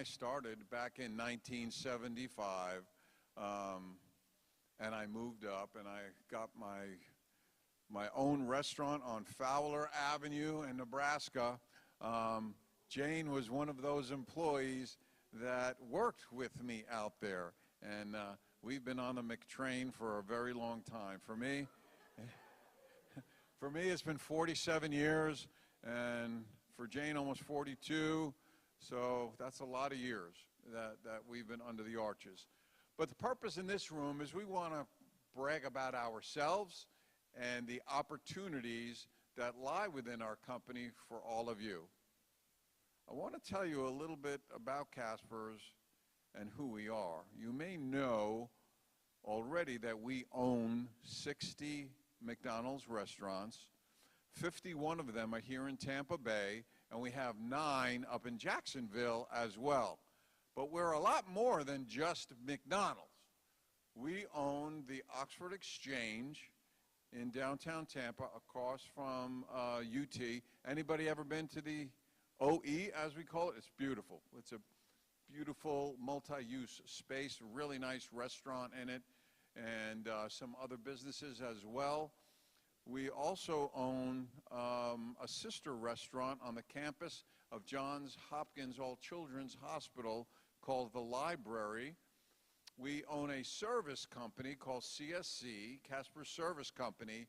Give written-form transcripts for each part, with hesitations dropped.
I started back in 1975, and I moved up and I got my own restaurant on Fowler Avenue in Nebraska. Jane was one of those employees that worked with me out there, and we've been on the McTrain for a very long time. For me, it's been 47 years, and for Jane, almost 42. So that's a lot of years that we've been under the arches. But the purpose in this room is we want to brag about ourselves and the opportunities that lie within our company for all of you. I want to tell you a little bit about Casper's and who we are. You may know already that we own 60 McDonald's restaurants. 51 of them are here in Tampa Bay, and we have 9 up in Jacksonville as well. But we're a lot more than just McDonald's. We own the Oxford Exchange in downtown Tampa, across from UT. Anybody ever been to the OE, as we call it? It's beautiful. It's a beautiful multi-use space, really nice restaurant in it, and some other businesses as well. We also own a sister restaurant on the campus of Johns Hopkins All Children's Hospital called The Library. We own a service company called CSC, Casper Service Company,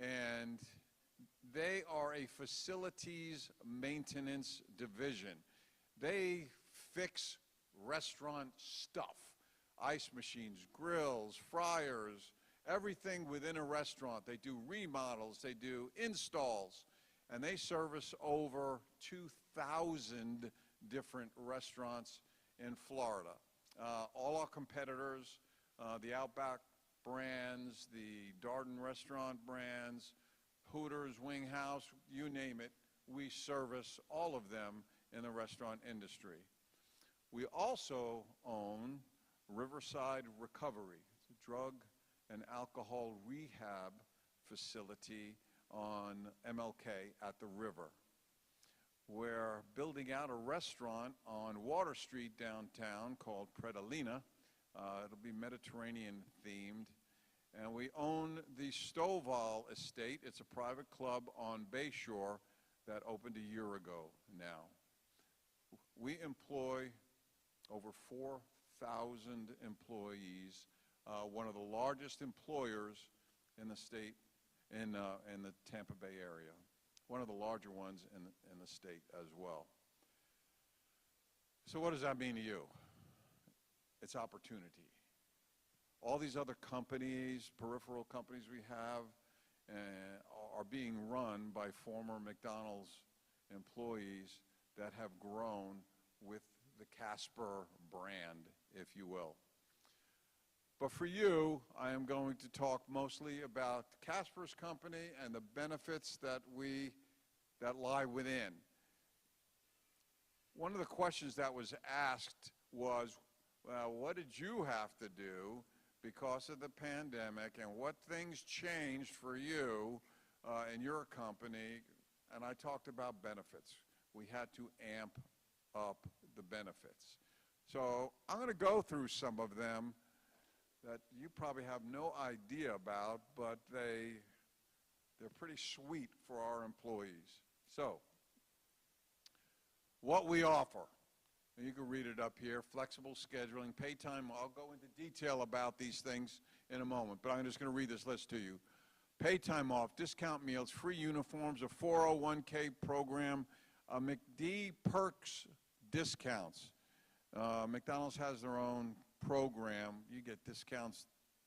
and they are a facilities maintenance division. They fix restaurant stuff, ice machines, grills, fryers, everything within a restaurant. They do remodels, they do installs, and they service over 2,000 different restaurants in Florida. All our competitors, the Outback brands, the Darden restaurant brands, Hooters, Wing House, you name it, we service all of them in the restaurant industry. We also own Riverside Recovery. It's a drug and alcohol rehab facility on MLK at the river. We're building out a restaurant on Water Street downtown called Predalina. It'll be Mediterranean themed. And we own the Stovall Estate. It's a private club on Bayshore that opened a year ago now. We employ over 4,000 employees, one of the largest employers in the state, in the Tampa Bay area. One of the larger ones in the state as well. So what does that mean to you? It's opportunity. All these other companies, peripheral companies we have, are being run by former McDonald's employees that have grown with the Casper brand, if you will. But for you, I am going to talk mostly about Casper's company and the benefits that lie within. One of the questions that was asked was, well, what did you have to do because of the pandemic, and what things changed for you in your company? And I talked about benefits. We had to amp up the benefits. So I'm going to go through some of them that you probably have no idea about, but they're pretty sweet for our employees. So, what we offer, and you can read it up here: flexible scheduling, pay time. I'll go into detail about these things in a moment, but I'm just going to read this list to you. Pay time off, discount meals, free uniforms, a 401k program, McD perks discounts. McDonald's has their own program. You get discounts,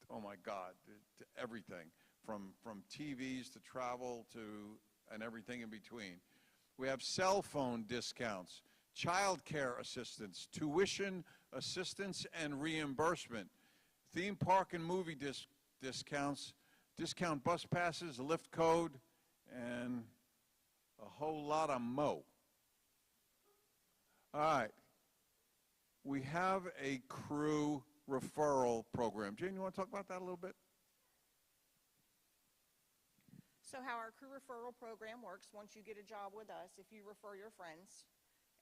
oh my God, to everything, from TVs to travel to and everything in between. We have cell phone discounts, child care assistance, tuition assistance and reimbursement, theme park and movie discounts, discount bus passes, lift code, and a whole lot of mo. All right. We have a crew referral program. Jane, you want to talk about that a little bit? So how our crew referral program works: once you get a job with us, if you refer your friends,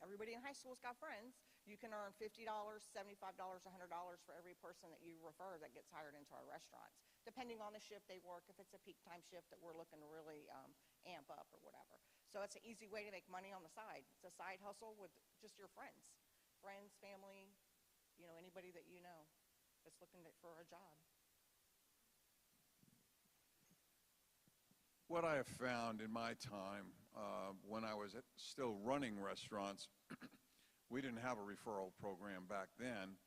Everybody in high school's got friends. You can earn $50, $75, $100 for every person that you refer that gets hired into our restaurants, depending on the shift they work, if it's a peak time shift that we're looking to really amp up or whatever. So it's an easy way to make money on the side. It's a side hustle with just your friends, family, anybody that you know that's looking for a job. What I have found in my time when I was still running restaurants, we didn't have a referral program back then,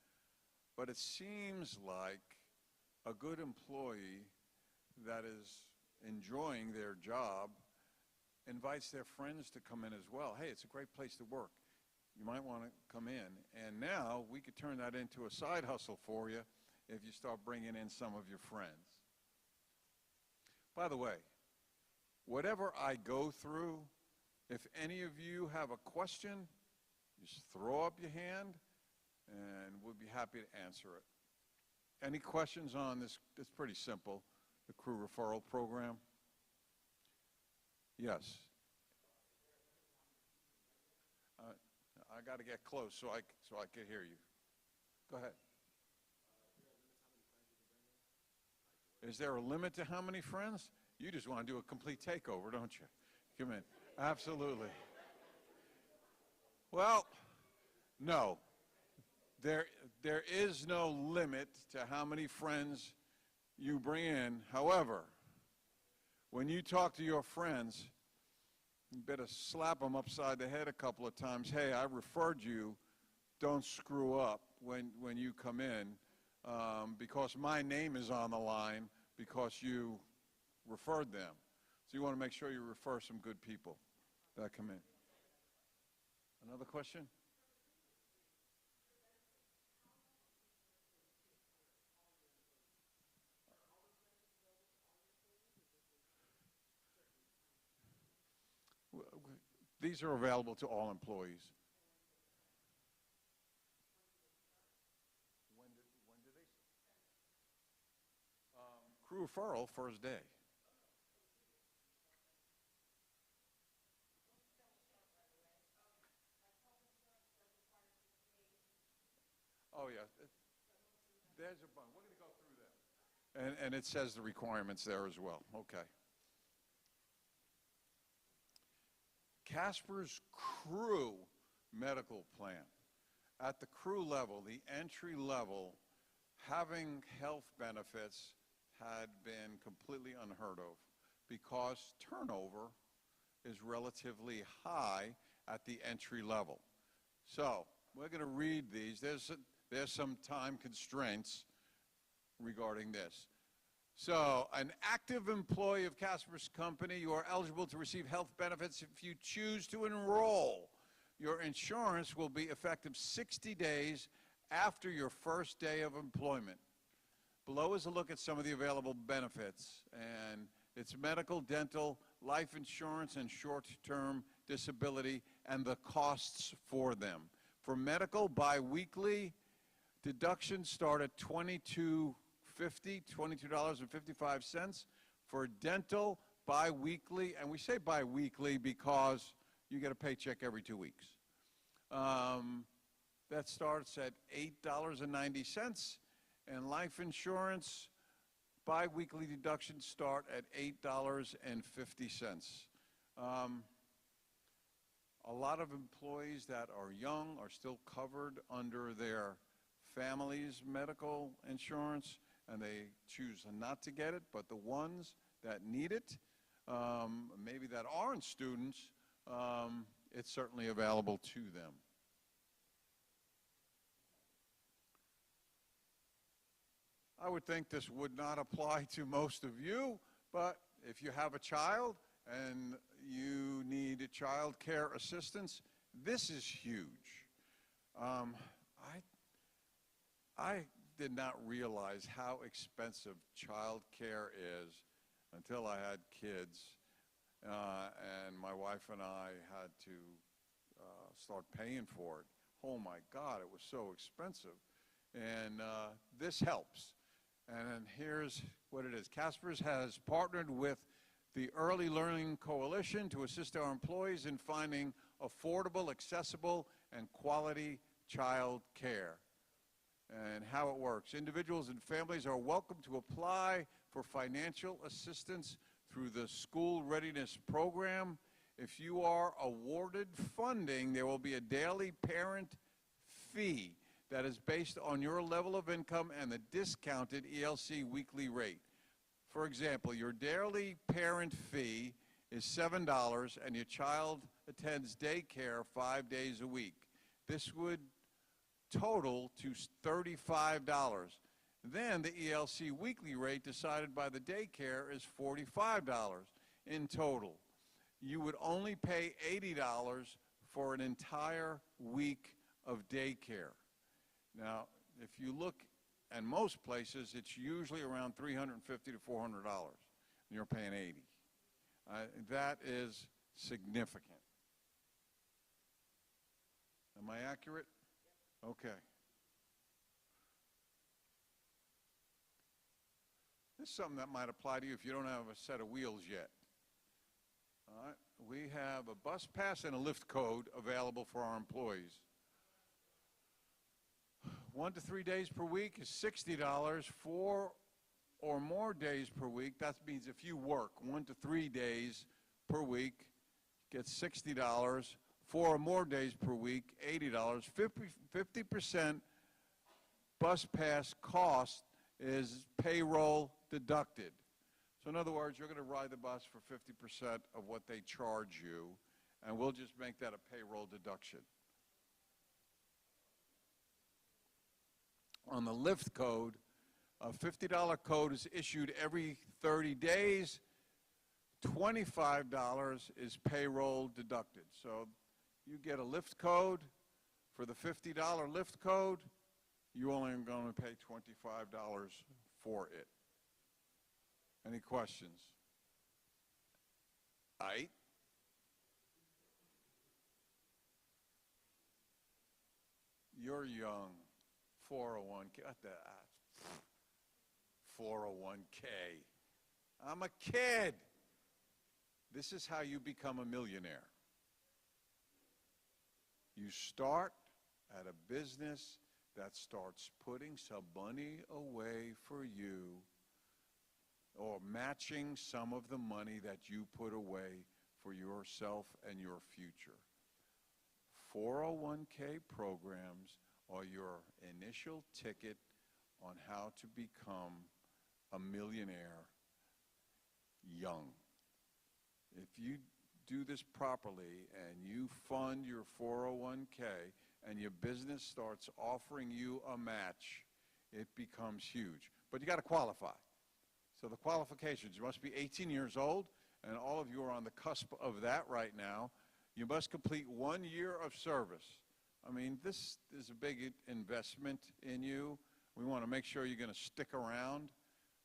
but it seems like a good employee that is enjoying their job invites their friends to come in as well. Hey, it's a great place to work. You might want to come in. And now we could turn that into a side hustle for you if you start bringing in some of your friends. By the way, whatever I go through, if any of you have a question, just throw up your hand and we'll be happy to answer it. Any questions on this? It's pretty simple, the crew referral program. Yes. I got to get close so I can hear you. Go ahead. Is there a limit to how many friends? You just want to do a complete takeover, don't you? Come in. Absolutely. Well, no. There is no limit to how many friends you bring in. However, when you talk to your friends, you better slap them upside the head a couple of times. Hey, I referred you. Don't screw up when you come in because my name is on the line because you referred them. So you want to make sure you refer some good people that come in. Another question? These are available to all employees. When do they? Crew referral, first day. Oh, yeah. There's a bunch. We're going to go through them. And it says the requirements there as well. Okay. Casper's crew medical plan. At the crew level, the entry level, having health benefits had been completely unheard of because turnover is relatively high at the entry level. So we're going to read these. There's some time constraints regarding this. So, an active employee of Casper's company, you are eligible to receive health benefits if you choose to enroll. Your insurance will be effective 60 days after your first day of employment. Below is a look at some of the available benefits, and it's medical, dental, life insurance, and short-term disability, and the costs for them. For medical, biweekly deductions start at $22.55. For dental, bi-weekly, and we say bi-weekly because you get a paycheck every 2 weeks. That starts at $8.90, and life insurance, bi-weekly deductions start at $8.50. A lot of employees that are young are still covered under their family's medical insurance, and they choose not to get it, but the ones that need it, maybe that aren't students, it's certainly available to them. I would think this would not apply to most of you, but if you have a child and you need child care assistance, this is huge. I did not realize how expensive child care is until I had kids, and my wife and I had to start paying for it. Oh my God, it was so expensive. And this helps. And here's what it is. Casper's has partnered with the Early Learning Coalition to assist our employees in finding affordable, accessible, and quality child care. And how it works. Individuals and families are welcome to apply for financial assistance through the School Readiness Program. If you are awarded funding, there will be a daily parent fee that is based on your level of income and the discounted ELC weekly rate. For example, your daily parent fee is $7 and your child attends daycare 5 days a week. This would total to $35. Then the ELC weekly rate decided by the daycare is $45 in total. You would only pay $80 for an entire week of daycare. Now, if you look at most places, it's usually around $350 to $400, and you're paying $80. That is significant. Am I accurate? Okay. This is something that might apply to you if you don't have a set of wheels yet. All right. We have a bus pass and a lift code available for our employees. 1 to 3 days per week is $60. 4 or more days per week, that means if you work 1 to 3 days per week, get $60. 4 or more days per week, $80. 50% bus pass cost is payroll deducted. So in other words, you're going to ride the bus for 50% of what they charge you, and we'll just make that a payroll deduction. On the lift code, a $50 code is issued every 30 days. $25 is payroll deducted. So you get a lift code. For the $50 lift code, you're only going to pay $25 for it. Any questions? Aight? You're young. 401k. What the? 401k. I'm a kid. This is how you become a millionaire. You start at a business that starts putting some money away for you, or matching some of the money that you put away for yourself and your future. 401k programs are your initial ticket on how to become a millionaire young. If you do this properly and you fund your 401k and your business starts offering you a match, it becomes huge. But you got to qualify. So the qualifications, you must be 18 years old, and all of you are on the cusp of that right now. You must complete 1 year of service. I mean, this is a big investment in you. We want to make sure you're going to stick around.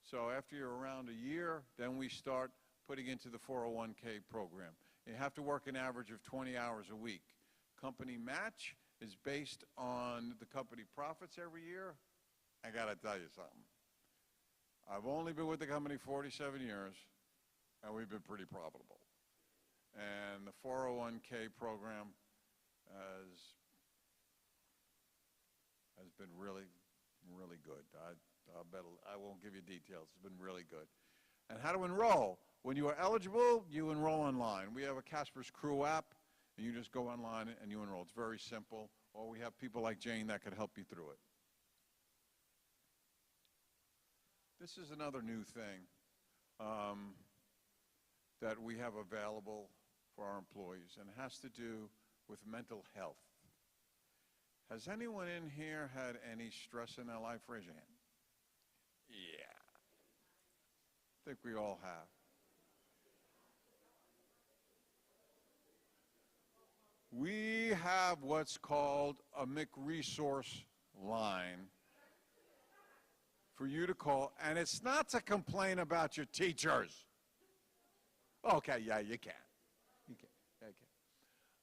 So after you're around a year, then we start putting into the 401k program. You have to work an average of 20 hours a week. Company match is based on the company profits every year. I got to tell you something. I've only been with the company 47 years, and we've been pretty profitable. And the 401k program has been really, really good. I won't give you details. It's been really good. And how to enroll. When you are eligible, you enroll online. We have a Casper's Crew app, and you just go online and you enroll. It's very simple. Or we have people like Jane that could help you through it. This is another new thing that we have available for our employees, and it has to do with mental health. Has anyone in here had any stress in their life? Raise your hand. Yeah. I think we all have. We have what's called a McResource line for you to call, and it's not to complain about your teachers. Okay, yeah, you can. You can. Yeah, you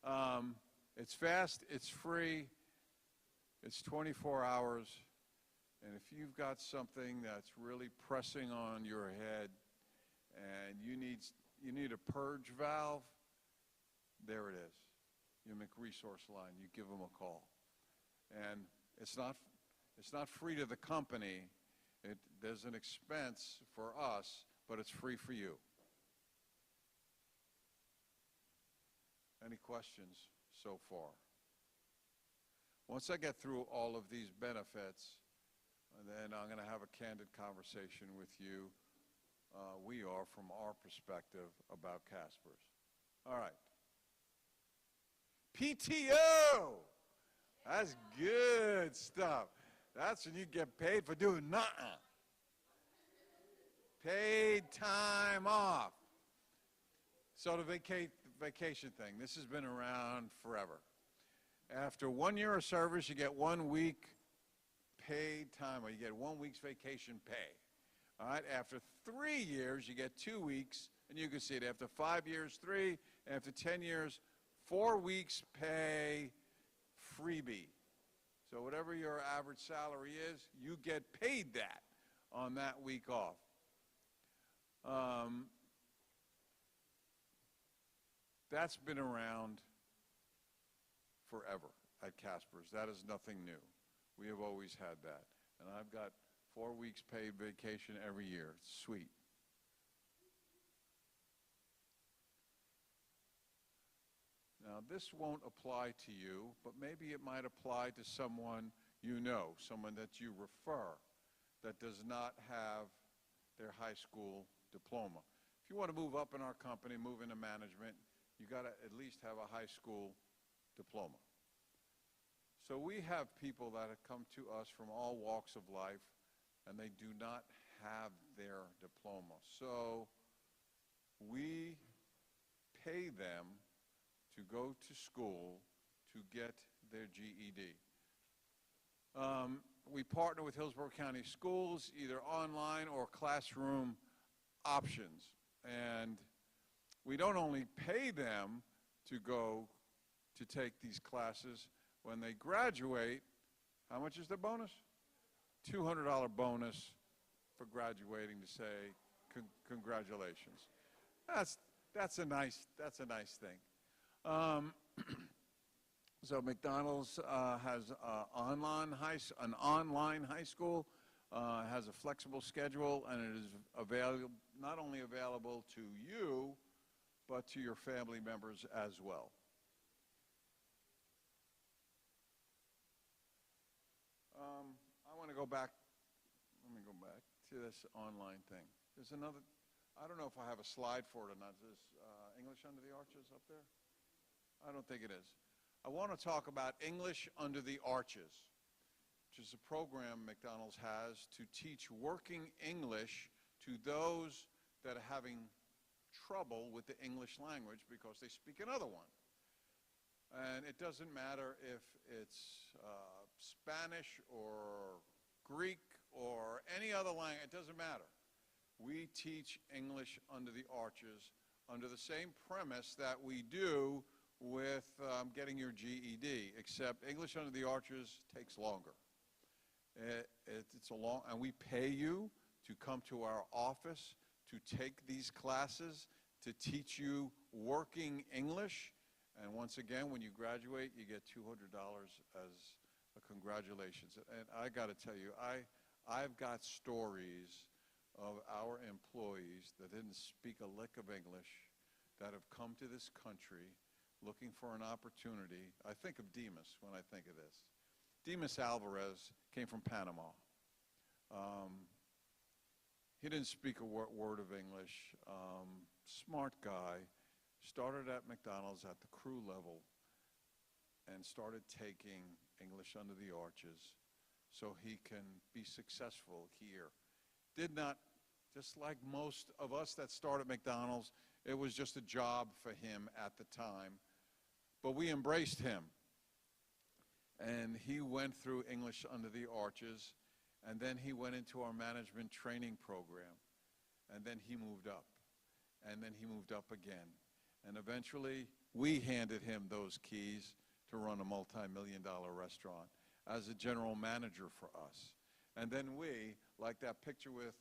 can. It's fast, it's free, it's 24 hours, and if you've got something that's really pressing on your head and you need a purge valve, there it is. you make resource line, you give them a call. And it's not free to the company. There's an expense for us, but it's free for you. Any questions so far? Once I get through all of these benefits, then I'm going to have a candid conversation with you. We are, from our perspective, about Casper's. All right. PTO! That's good stuff. That's when you get paid for doing nothing. Paid time off. So the vacation thing, this has been around forever. After 1 year of service, you get 1 week paid time, or you get 1 week's vacation pay. All right, after 3 years, you get 2 weeks, and you can see it. After 5 years, 3. After 10 years, 4 weeks pay freebie. So whatever your average salary is, you get paid that on that week off. That's been around forever at Casper's. That is nothing new. We have always had that. And I've got 4 weeks paid vacation every year. It's sweet. Now, this won't apply to you, but maybe it might apply to someone you know, someone that you refer that does not have their high school diploma. If you want to move up in our company, move into management, you got to at least have a high school diploma. So we have people that have come to us from all walks of life, and they do not have their diploma. So we pay them to go to school to get their GED. We partner with Hillsborough County Schools, either online or classroom options. And we don't only pay them to go to take these classes. When they graduate, how much is the bonus? $200 bonus for graduating to say congratulations. That's a nice thing. So McDonald's has an online high school, has a flexible schedule, and it is available, not only available to you, but to your family members as well. I want to go back. Let me go back to this online thing. There's another. I don't know if I have a slide for it or not. Is English Under the Arches up there? I don't think it is. I want to talk about English Under the Arches, which is a program McDonald's has to teach working English to those that are having trouble with the English language because they speak another one. And it doesn't matter if it's Spanish or Greek or any other language. It doesn't matter. We teach English Under the Arches under the same premise that we do with getting your GED, except English Under the Arches takes longer. It's a long, and we pay you to come to our office to take these classes, to teach you working English. And once again, when you graduate, you get $200 as a congratulations. And I got to tell you, I've got stories of our employees that didn't speak a lick of English that have come to this country looking for an opportunity. I think of Demas when I think of this. Demas Alvarez came from Panama. He didn't speak a word of English. Smart guy. Started at McDonald's at the crew level and started taking English Under the Arches so he can be successful here. Did not, just like most of us that start at McDonald's, it was just a job for him at the time. But we embraced him. And he went through English Under the Arches, and then he went into our management training program. And then he moved up. And then he moved up again. And eventually, we handed him those keys to run a multi-million-dollar restaurant as a general manager for us. And then we, like that picture with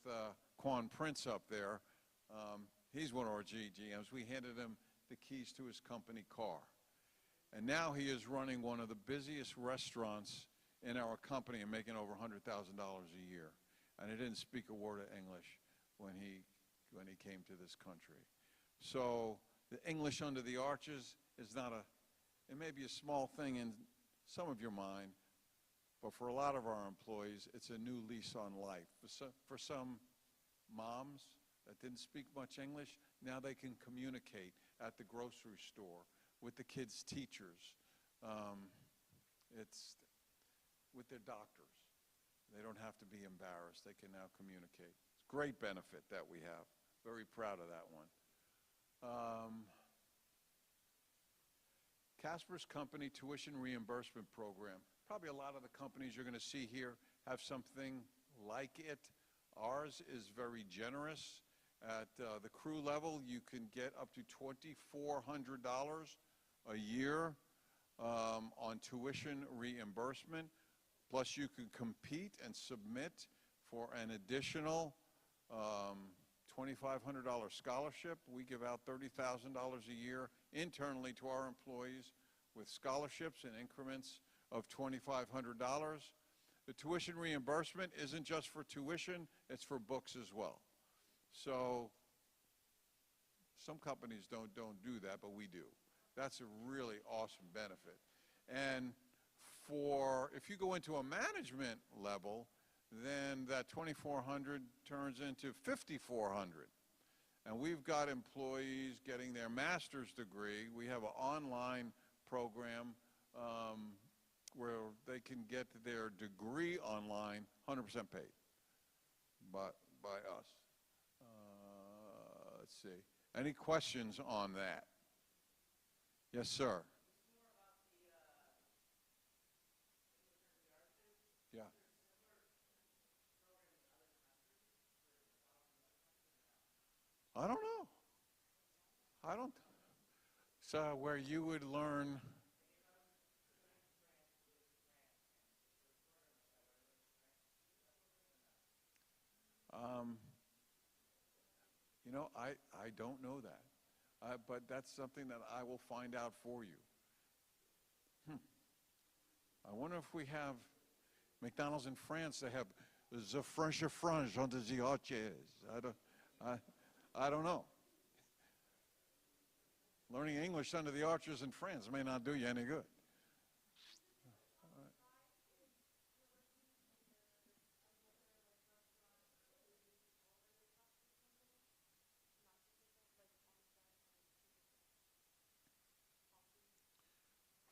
Quan Prince up there, he's one of our GGMs. We handed him the keys to his company car. And now he is running one of the busiest restaurants in our company and making over $100,000 a year. And he didn't speak a word of English when he came to this country. So the English under the arches is not it may be a small thing in some of your mind, but for a lot of our employees, it's a new lease on life. For some moms that didn't speak much English, now they can communicate at the grocery store with the kids' teachers. It's with their doctors. They don't have to be embarrassed. They can now communicate. It's a great benefit that we have. Very proud of that one. Casper's company tuition reimbursement program. Probably a lot of the companies you're going to see here have something like it. Ours is very generous. At the crew level, you can get up to $2,400 a year on tuition reimbursement. Plus, you can compete and submit for an additional $2,500 scholarship. We give out $30,000 a year internally to our employees with scholarships in increments of $2,500. The tuition reimbursement isn't just for tuition, it's for books as well. So some companies don't do that, but we do. That's a really awesome benefit. And if you go into a management level, then that $2,400 turns into $5,400. And we've got employees getting their master's degree. We have an online program where they can get their degree online 100% paid by us. Let's see. Any questions on that? Yes, sir. Yeah. I don't know. So where you would learn. You know, I don't know that, but that's something that I will find out for you. I wonder if we have McDonald's in France. They have the French frange under the arches. I don't know. Learning English under the arches in France may not do you any good.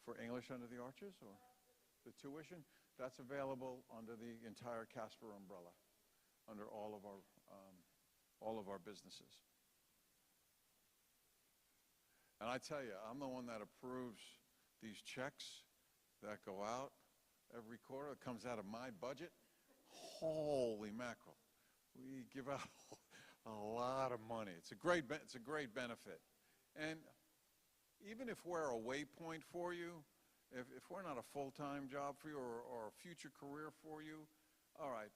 For English under the arches, or the tuition? That's available under the entire Casper umbrella, under all of our businesses. And I tell you, I'm the one that approves these checks that go out every quarter. It comes out of my budget. Holy mackerel. We give out a lot of money. It's a great benefit. And even if we're a waypoint for you, if we're not a full-time job for you or a future career for you, all right,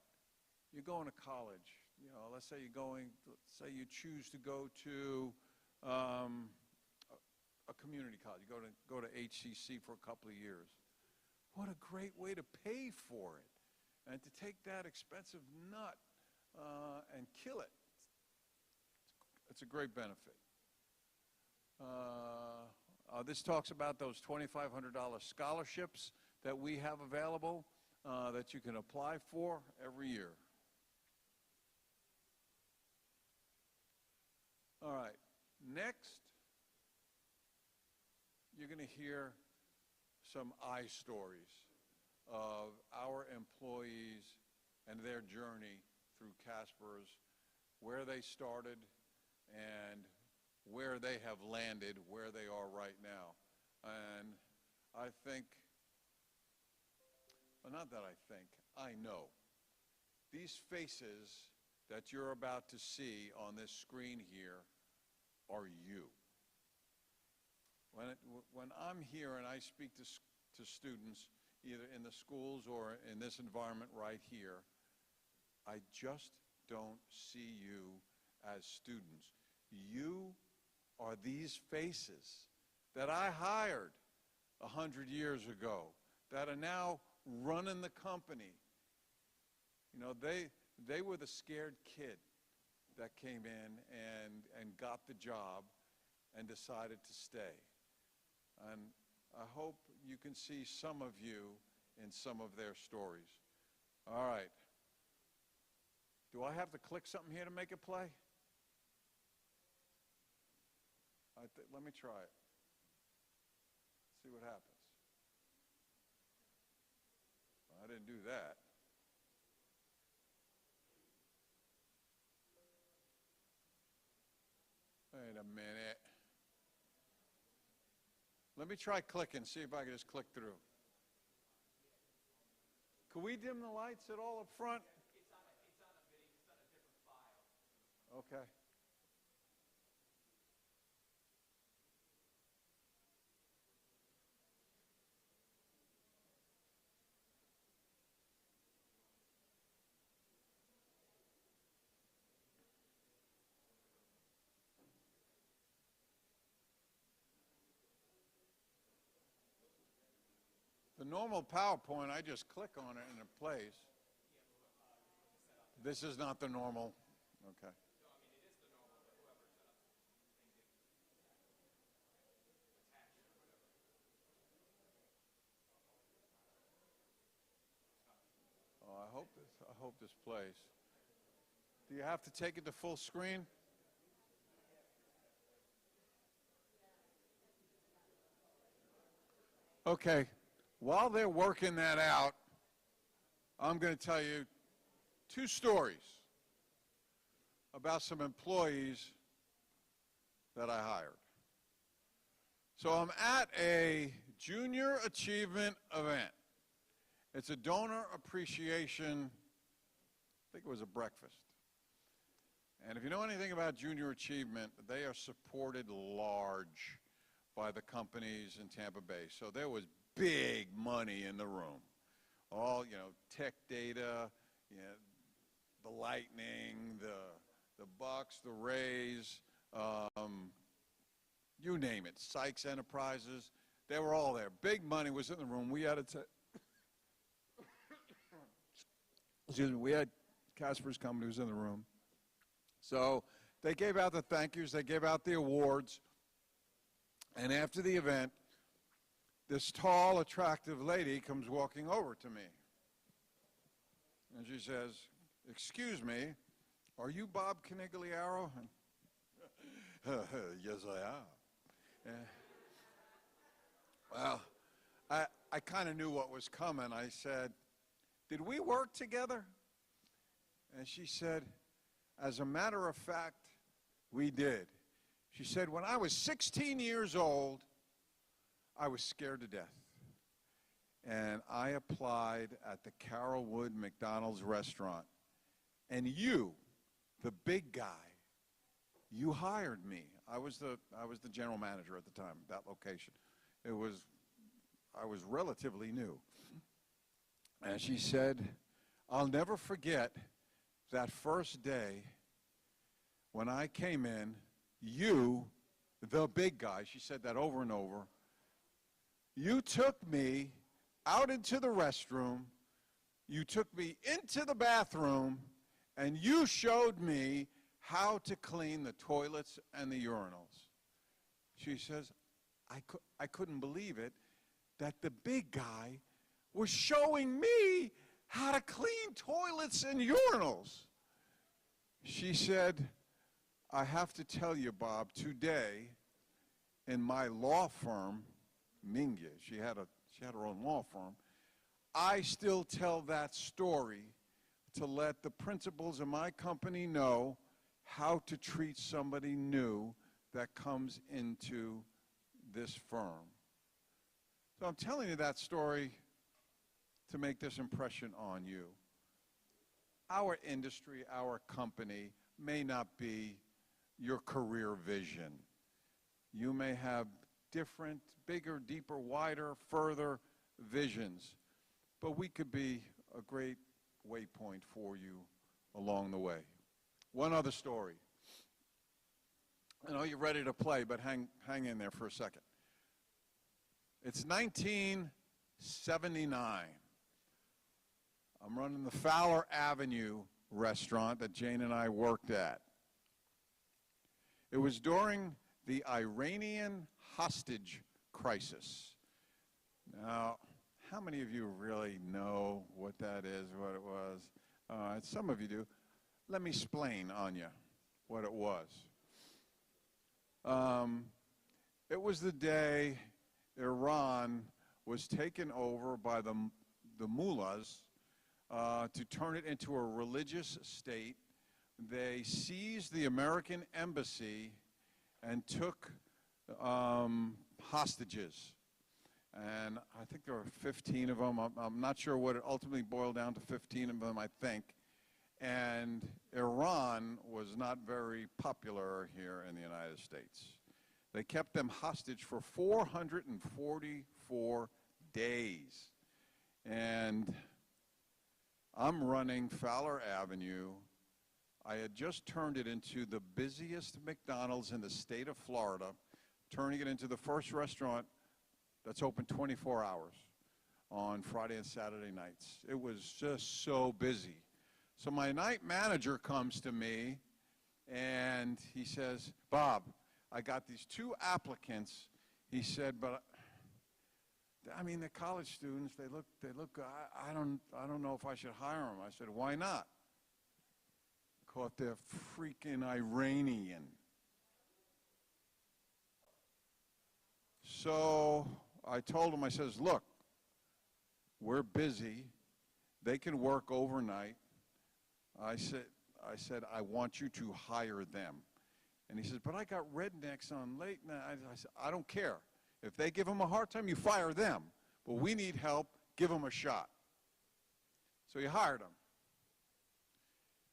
you're going to college. You know, let's say you choose to go to a community college. You go to HCC for a couple of years. What a great way to pay for it, and to take that expensive nut and kill it. It's a great benefit. This talks about those $2,500 scholarships that we have available that you can apply for every year. All right, next, you're going to hear some eye stories of our employees and their journey through Casper's, where they started and where they have landed, where they are right now. And I think, well, not that I think, I know, these faces that you're about to see on this screen here are you. When I'm here and I speak to students, either in the schools or in this environment right here, I just don't see you as students. You are these faces that I hired 100 years ago that are now running the company. You know, they were the scared kid that came in and got the job and decided to stay. And I hope you can see some of you in some of their stories. All right. Do I have to click something here to make it play? Let me try it. See what happens. I didn't do that. Wait a minute. Let me try clicking, see if I can just click through. Can we dim the lights at all up front? It's on a video, it's on a different file. Okay. The normal PowerPoint, I just click on it and it plays. This is not the normal. Okay. No, I mean, it is the normal, but whoever set up things attached or whatever. Oh, I hope this plays. Do you have to take it to full screen? Okay. While they're working that out, I'm going to tell you two stories about some employees that I hired. So I'm at a junior achievement event. It's a donor appreciation, I think it was a breakfast. And if you know anything about junior achievement, they are supported large by the companies in Tampa Bay. So there was big money in the room. All, you know, tech data, you know, the Lightning, the Bucks, the Rays, you name it, Sykes Enterprises, they were all there. Big money was in the room. We had excuse me, we had Casper's company was in the room. So they gave out the thank yous, they gave out the awards, and after the event, this tall, attractive lady comes walking over to me. And she says, "Excuse me, are you Bob Canigliaro?" Yes, I am. Yeah. Well, I kind of knew what was coming. I said, "Did we work together?" And she said, "As a matter of fact, we did." She said, "When I was 16 years old, I was scared to death. And I applied at the Carrollwood McDonald's restaurant. And you, the big guy, you hired me." I was the general manager at the time, that location. I was relatively new. And she said, "I'll never forget that first day when I came in, you, the big guy," she said that over and over, "you took me out into the restroom, you took me into the bathroom, and you showed me how to clean the toilets and the urinals." She says, I couldn't believe it, that the big guy was showing me how to clean toilets and urinals. She said, "I have to tell you, Bob, today in my law firm," Mingia, she had her own law firm, "I still tell that story to let the principals of my company know how to treat somebody new that comes into this firm." So I'm telling you that story to make this impression on you. Our industry, our company may not be your career vision. You may have different, bigger, deeper, wider, further visions, but we could be a great waypoint for you along the way. One other story. I know you're ready to play, but hang in there for a second. It's 1979. I'm running the Fowler Avenue restaurant that Jane and I worked at. It was during the Iranian hostage crisis. Now, how many of you really know what that is, what it was? Some of you do. Let me explain on you what it was. It was the day Iran was taken over by the mullahs to turn it into a religious state. They seized the American embassy and took hostages. And I think there were 15 of them. I'm not sure what it ultimately boiled down to, 15 of them, I think. And Iran was not very popular here in the United States. They kept them hostage for 444 days. And I'm running Fowler Avenue. I had just turned it into the busiest McDonald's in the state of Florida, turning it into the first restaurant that's open 24 hours on Friday and Saturday nights. It was just so busy. So my night manager comes to me and he says, Bob, I got these 2 applicants. He said, but I mean, they're college students. They look I don't know if I should hire them. I said, why not? Because they're freaking Iranian. So I told him, I says, look, we're busy. They can work overnight. I said, I want you to hire them. And he says, but I got rednecks on late night. I said, I don't care. If they give them a hard time, you fire them. But we need help. Give them a shot. So he hired them.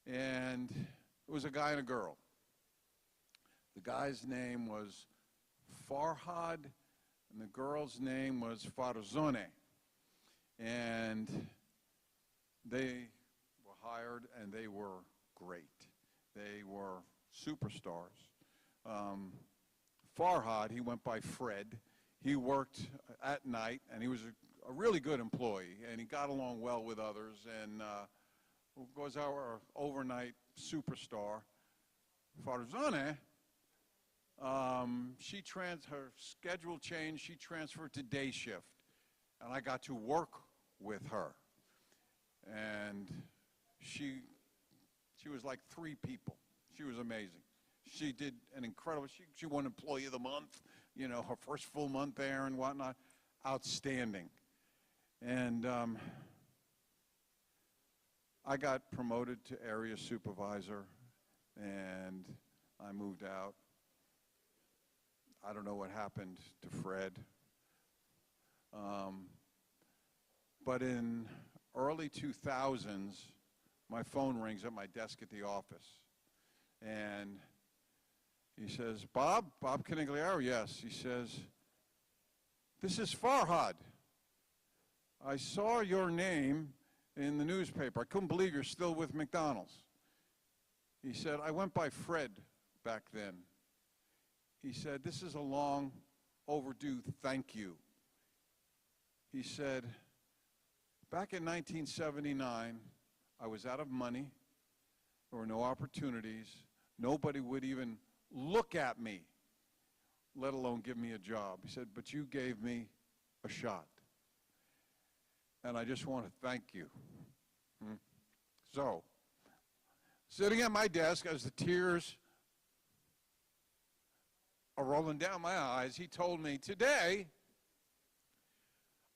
And it was a guy and a girl. The guy's name was Farhad, and the girl's name was Farzone. And they were hired, and they were great. They were superstars. Farhad, he went by Fred. He worked at night, and he was a really good employee, and he got along well with others, and was our overnight superstar. Farzone, her schedule changed. She transferred to day shift, and I got to work with her. And she was like 3 people. She was amazing. She did an incredible, she won Employee of the Month, you know, her first full month there and whatnot. Outstanding. And I got promoted to area supervisor, and I moved out. I don't know what happened to Fred. But in early 2000s, my phone rings at my desk at the office. And he says, Bob Canigliaro, yes. He says, this is Farhad. I saw your name in the newspaper. I couldn't believe you're still with McDonald's. He said, I went by Fred back then. He said, this is a long overdue thank you. He said, back in 1979, I was out of money. There were no opportunities. Nobody would even look at me, let alone give me a job. He said, but you gave me a shot. And I just want to thank you. So, sitting at my desk as the tears are rolling down my eyes, he told me, today,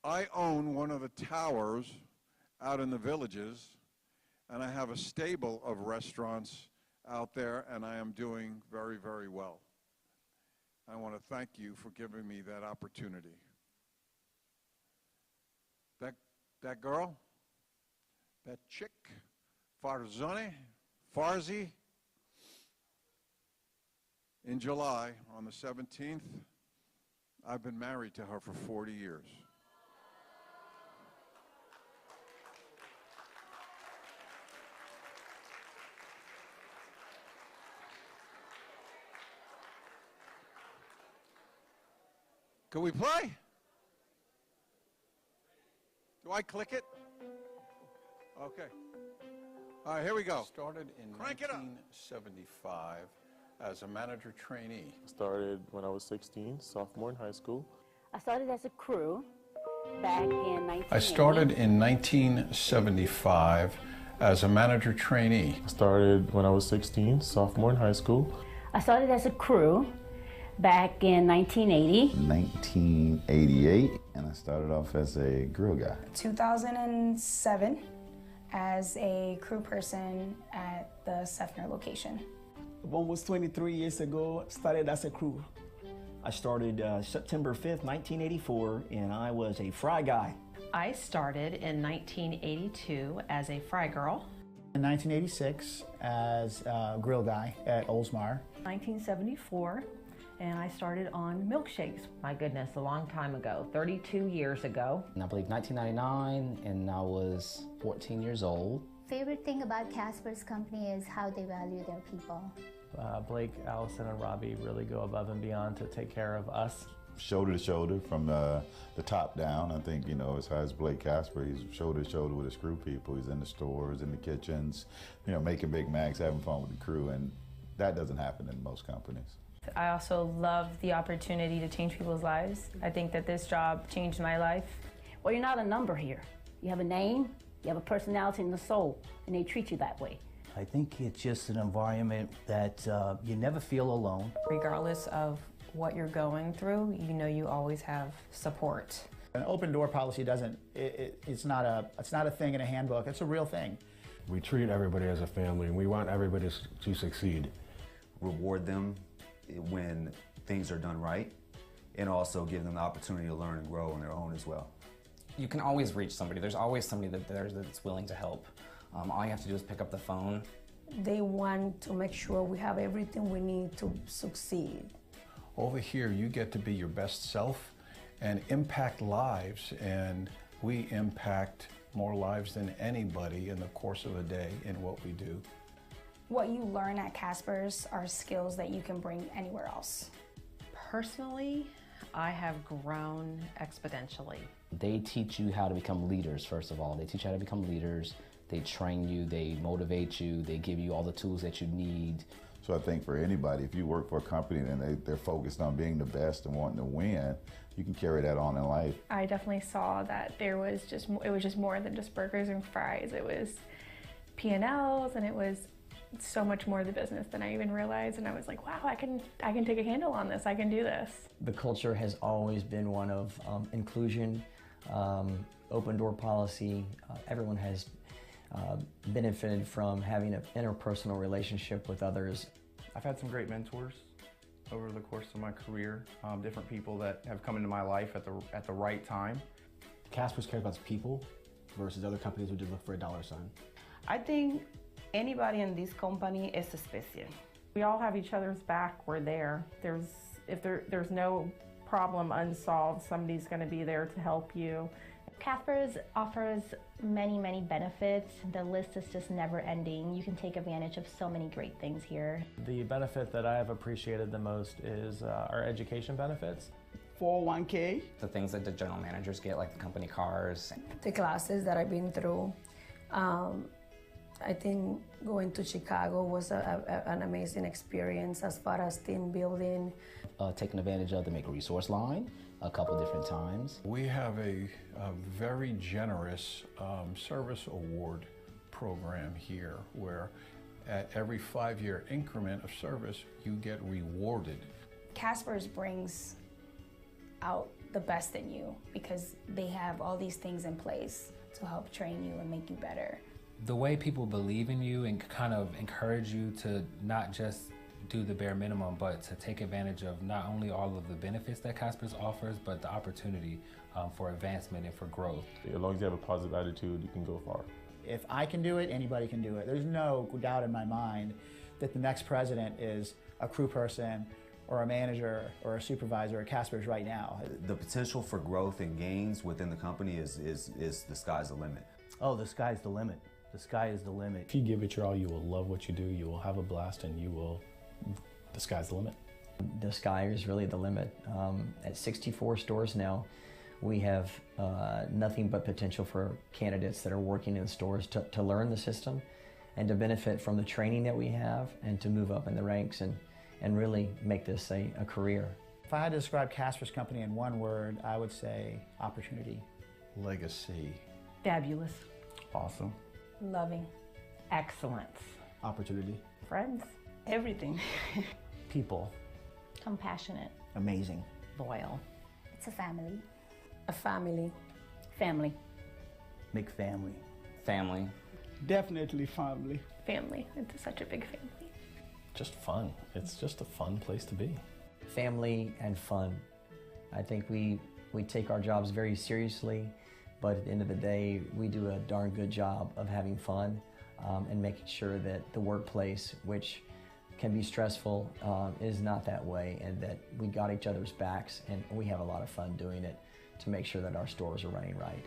I own one of the towers out in the Villages, and I have a stable of restaurants out there, and I am doing very, very well. I want to thank you for giving me that opportunity. That girl, that chick, Farzi, in July, on the 17th, I've been married to her for 40 years. Can we play? Do I click it? Okay. All right, here we go. Started in Crank it up. 1975 as a manager trainee. Started when I was 16, sophomore in high school. I started as a crew back in 1980. I started in 1975 as a manager trainee. Started when I was 16, sophomore in high school. I started as a crew back in 1980. 1988, and I started off as a grill guy. 2007 as a crew person at the Sefner location. Almost 23 years ago, started as a crew. I started September 5th, 1984, and I was a fry guy. I started in 1982 as a fry girl. In 1986 as a grill guy at Oldsmar. 1974, and I started on milkshakes. My goodness, a long time ago, 32 years ago. And I believe 1999, and I was 14 years old. Favorite thing about Casper's company is how they value their people. Blake, Allison, and Robbie really go above and beyond to take care of us. Shoulder to shoulder from the top down. I think, you know, as high as Blake Casper, he's shoulder to shoulder with his crew people. He's in the stores, in the kitchens, you know, making Big Macs, having fun with the crew, and that doesn't happen in most companies. I also love the opportunity to change people's lives. I think that this job changed my life. Well, you're not a number here. You have a name, you have a personality and a soul, and they treat you that way. I think it's just an environment that you never feel alone. Regardless of what you're going through, you know you always have support. An open door policy doesn't, it's not a thing in a handbook, it's a real thing. We treat everybody as a family, and we want everybody to succeed. Reward them when things are done right, and also give them the opportunity to learn and grow on their own as well. You can always reach somebody. There's always somebody that's willing to help. All you have to do is pick up the phone. They want to make sure we have everything we need to succeed. Over here, you get to be your best self and impact lives, and we impact more lives than anybody in the course of a day in what we do. What you learn at Casper's are skills that you can bring anywhere else. Personally, I have grown exponentially. They teach you how to become leaders, first of all. They teach you how to become leaders. They train you, they motivate you, they give you all the tools that you need. So I think for anybody, if you work for a company and they're focused on being the best and wanting to win, you can carry that on in life. I definitely saw that it was just more than just burgers and fries. It was P&Ls, and it was so much more of the business than I even realized. And I was like, wow, I can take a handle on this. I can do this. The culture has always been one of inclusion, open door policy. Everyone has benefited from having an interpersonal relationship with others. I've had some great mentors over the course of my career, different people that have come into my life at the right time. Casper's cares about its people versus other companies who just look for a dollar sign. I think anybody in this company is special. We all have each other's back. We're there. If there's no problem unsolved, somebody's going to be there to help you. Casper's offers many, many benefits. The list is just never ending. You can take advantage of so many great things here. The benefit that I have appreciated the most is our education benefits. 401k. The things that the general managers get, like the company cars. The classes that I've been through. I think going to Chicago was an amazing experience as far as team building. Taken advantage of the Make Resource line a couple different times. We have a very generous service award program here where at every 5-year increment of service, you get rewarded. Casper's brings out the best in you because they have all these things in place to help train you and make you better. The way people believe in you and kind of encourage you to not just do the bare minimum, but to take advantage of not only all of the benefits that Casper's offers, but the opportunity for advancement and for growth. As long as you have a positive attitude, you can go far. If I can do it, anybody can do it. There's no doubt in my mind that the next president is a crew person or a manager or a supervisor at Casper's right now. The potential for growth and gains within the company is the sky's the limit. Oh, the sky's the limit. The sky is the limit. If you give it your all, you will love what you do, you will have a blast, and the sky's the limit. The sky is really the limit. At 64 stores now, We have nothing but potential for candidates that are working in stores to learn the system and to benefit from the training that we have and to move up in the ranks and really make this a career. If I had to describe Casper's company in one word, I would say opportunity. Legacy. Fabulous. Awesome. Loving. Excellence. Opportunity. Friends. Everything. People. Compassionate. Amazing. Loyal. It's a family. A family. Family. Make family. Family. Definitely family. Family. It's such a big family. Just fun. It's just a fun place to be. Family and fun. I think we take our jobs very seriously, but at the end of the day, we do a darn good job of having fun and making sure that the workplace, which can be stressful, is not that way, and that we got each other's backs and we have a lot of fun doing it to make sure that our stores are running right.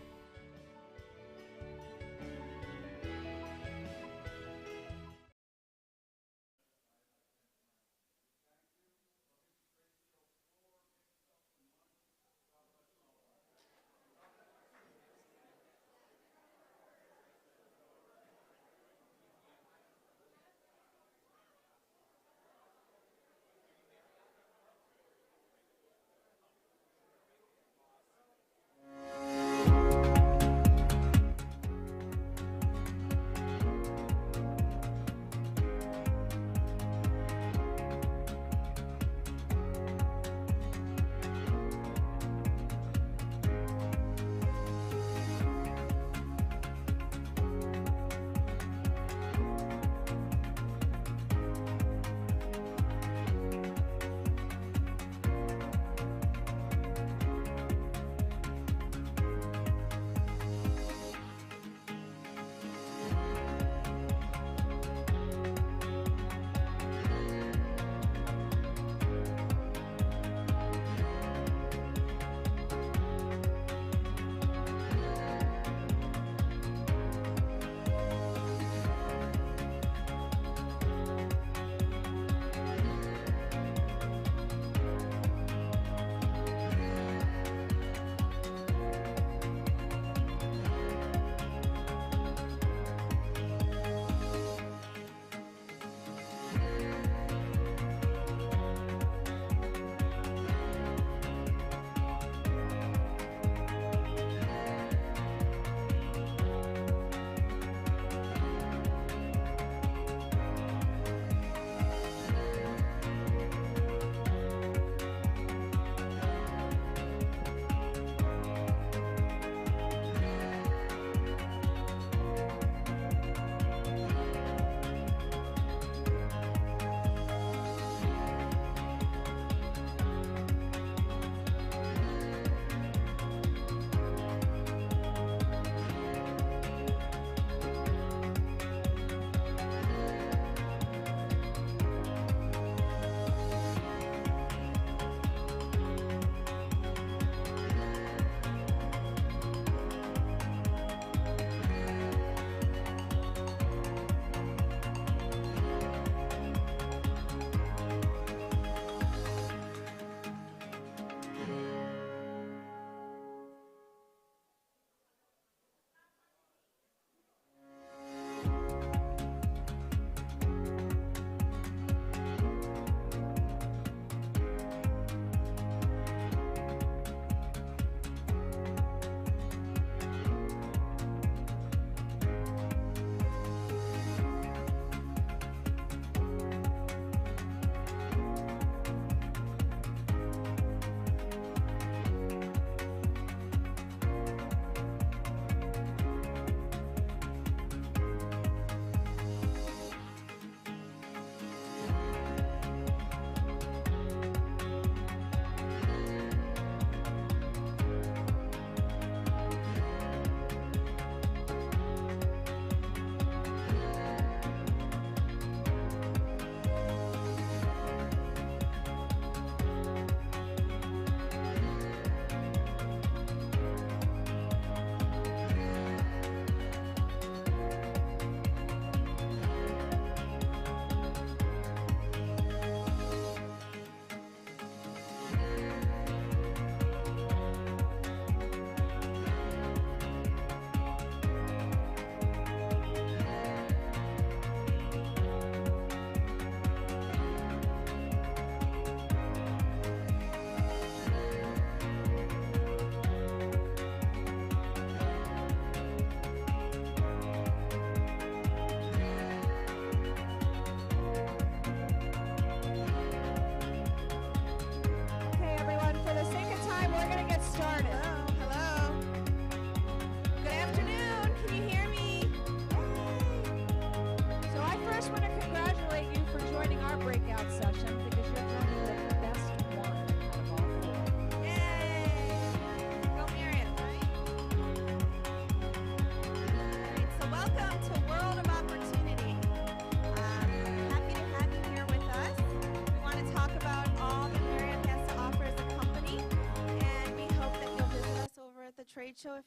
trade show.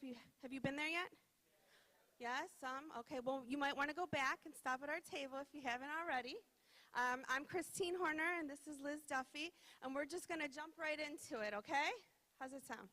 Have you been there yet? Yes, some? Okay, well, you might want to go back and stop at our table if you haven't already. I'm Christine Horner, and this is Liz Duffy, and we're just going to jump right into it, okay? How's it sound?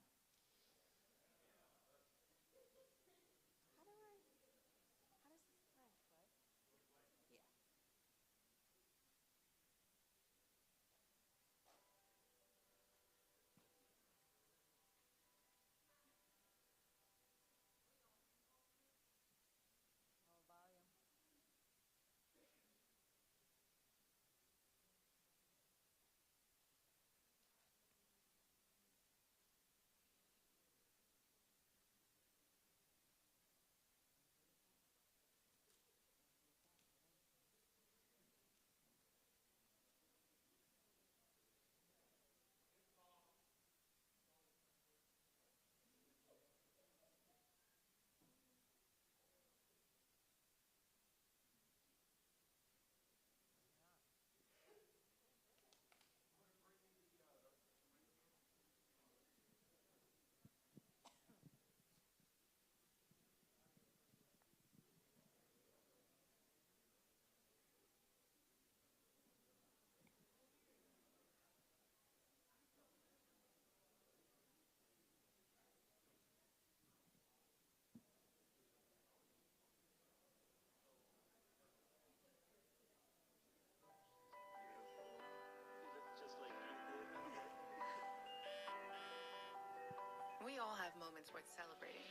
We all have moments worth celebrating,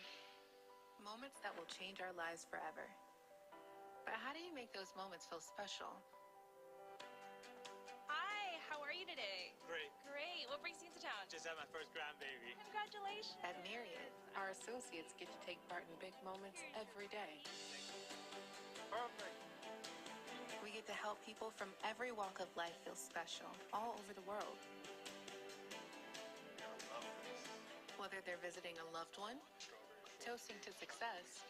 moments that will change our lives forever. But how do you make those moments feel special? Hi, how are you today? Great. Great. What brings you into town? Just had my first grandbaby. Congratulations. At Myriad, our associates get to take part in big moments every day. Perfect. We get to help people from every walk of life feel special all over the world. Whether they're visiting a loved one, toasting to success,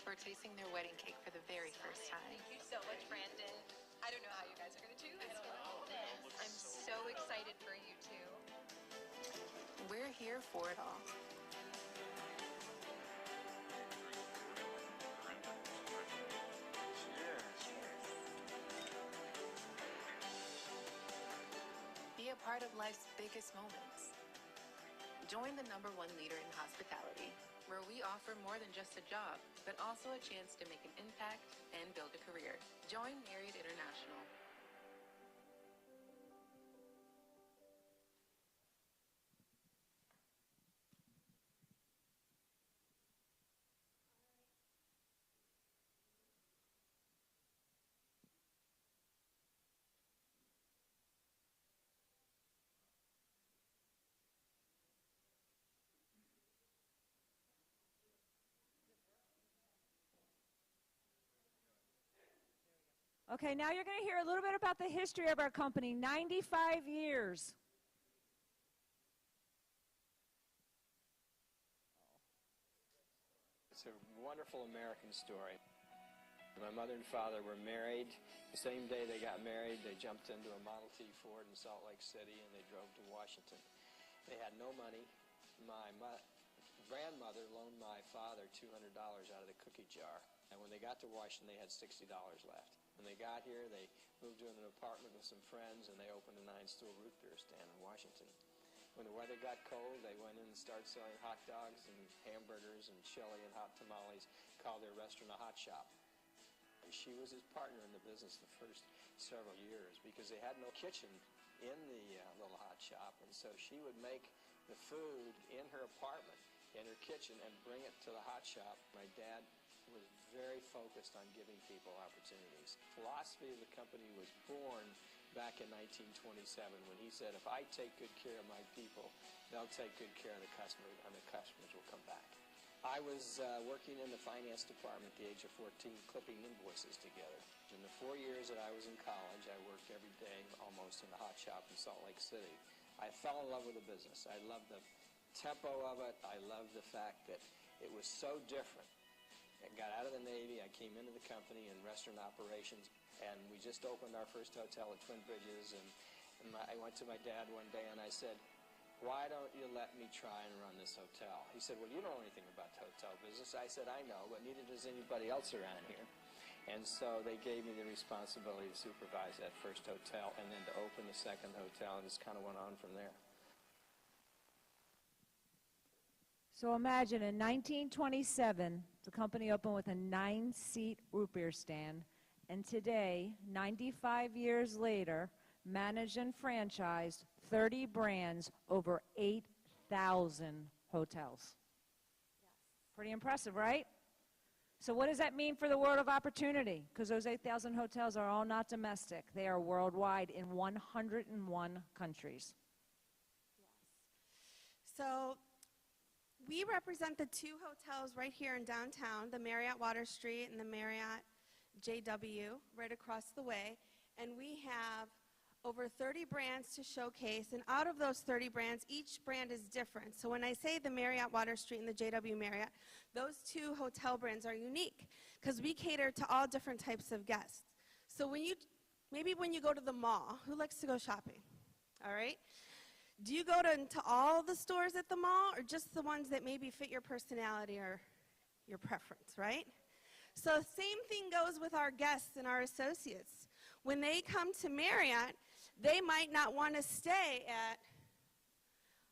or tasting their wedding cake for the very first time. Thank you so much, Brandon. I don't know how you guys are going to do this. I'm so excited for you two. We're here for it all. Be a part of life's biggest moments. Join the #1 leader in hospitality, where we offer more than just a job, but also a chance to make an impact and build a career. Join Myriad International. Okay, now you're going to hear a little bit about the history of our company, 95 years. It's a wonderful American story. My mother and father were married. The same day they got married, they jumped into a Model T Ford in Salt Lake City and they drove to Washington. They had no money. My grandmother loaned my father $200 out of the cookie jar. And when they got to Washington, they had $60 left. When they got here, they moved to an apartment with some friends, and they opened a 9-stool root beer stand in Washington. When the weather got cold, they went in and started selling hot dogs and hamburgers and chili and hot tamales, called their restaurant a hot shop. She was his partner in the business the first several years because they had no kitchen in the little hot shop, and so she would make the food in her apartment, in her kitchen, and bring it to the hot shop. My dad was very focused on giving people opportunities. The philosophy of the company was born back in 1927 when he said, if I take good care of my people, they'll take good care of the customer, and the customers will come back. I was working in the finance department at the age of 14, clipping invoices together. In the 4 years that I was in college, I worked every day almost in the hot shop in Salt Lake City. I fell in love with the business. I loved the tempo of it. I loved the fact that it was so different. I got out of the Navy, I came into the company in restaurant operations, and we just opened our first hotel at Twin Bridges, and I went to my dad one day and I said, why don't you let me try and run this hotel? He said, well, you don't know anything about the hotel business. I said, I know, but neither does anybody else around here. And so they gave me the responsibility to supervise that first hotel and then to open the second hotel, and just kind of went on from there. So imagine in 1927, the company opened with a 9-seat root beer stand, and today, 95 years later, managed and franchised 30 brands, over 8,000 hotels. Yes. Pretty impressive, right? So what does that mean for the world of opportunity? Because those 8,000 hotels are all not domestic. They are worldwide in 101 countries. Yes. So we represent the two hotels right here in downtown, the Marriott Water Street and the Marriott JW, right across the way. And we have over 30 brands to showcase, and out of those 30 brands, each brand is different. So when I say the Marriott Water Street and the JW Marriott, those two hotel brands are unique because we cater to all different types of guests. So maybe when you go to the mall, who likes to go shopping? All right? Do you go to all the stores at the mall, or just the ones that maybe fit your personality or your preference, right? So same thing goes with our guests and our associates. When they come to Marriott, they might not want to stay at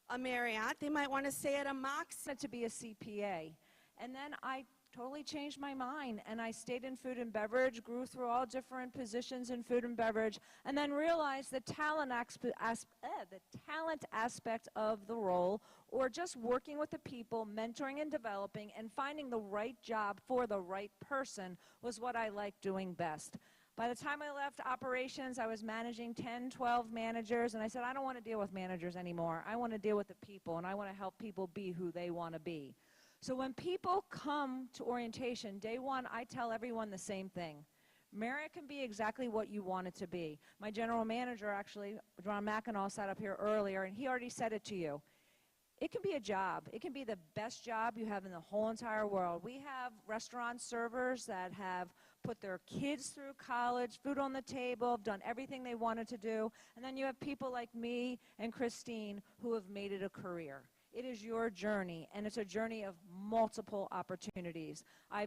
a Marriott. They might want to stay at a Mox. To be a CPA. And then I totally changed my mind, and I stayed in food and beverage, grew through all different positions in food and beverage, and then realized the talent aspect of the role, or just working with the people, mentoring and developing, and finding the right job for the right person was what I liked doing best. By the time I left operations, I was managing 10, 12 managers, and I said, I don't want to deal with managers anymore. I want to deal with the people, and I want to help people be who they want to be. So when people come to orientation, day one, I tell everyone the same thing. Marriott can be exactly what you want it to be. My general manager, actually, Ron McInall, sat up here earlier, and he already said it to you. It can be a job. It can be the best job you have in the whole entire world. We have restaurant servers that have put their kids through college, food on the table, done everything they wanted to do. And then you have people like me and Christine who have made it a career. It is your journey, and it's a journey of multiple opportunities. I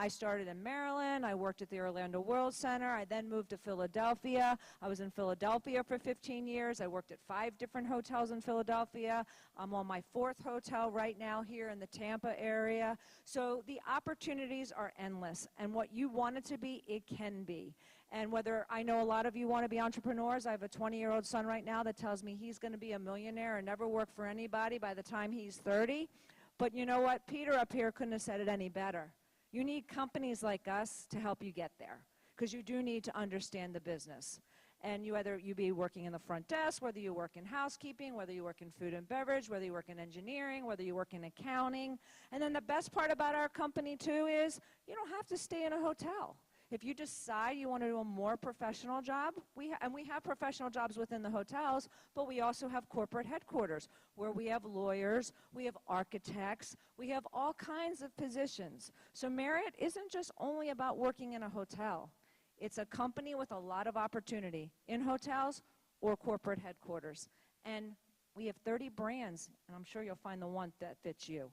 started in Maryland. I worked at the Orlando World Center. I then moved to Philadelphia. I was in Philadelphia for 15 years. I worked at 5 different hotels in Philadelphia. I'm on my 4th hotel right now here in the Tampa area. So the opportunities are endless, and what you want it to be, it can be. And whether I know a lot of you want to be entrepreneurs, I have a 20-year-old son right now that tells me he's going to be a millionaire and never work for anybody by the time he's 30. But you know what? Peter up here couldn't have said it any better. You need companies like us to help you get there, because you do need to understand the business. And whether you be working in the front desk, whether you work in housekeeping, whether you work in food and beverage, whether you work in engineering, whether you work in accounting. And then the best part about our company, too, is you don't have to stay in a hotel. If you decide you want to do a more professional job, we have professional jobs within the hotels, but we also have corporate headquarters where we have lawyers, we have architects, we have all kinds of positions. So Marriott isn't just only about working in a hotel. It's a company with a lot of opportunity in hotels or corporate headquarters. And we have 30 brands, and I'm sure you'll find the one that fits you.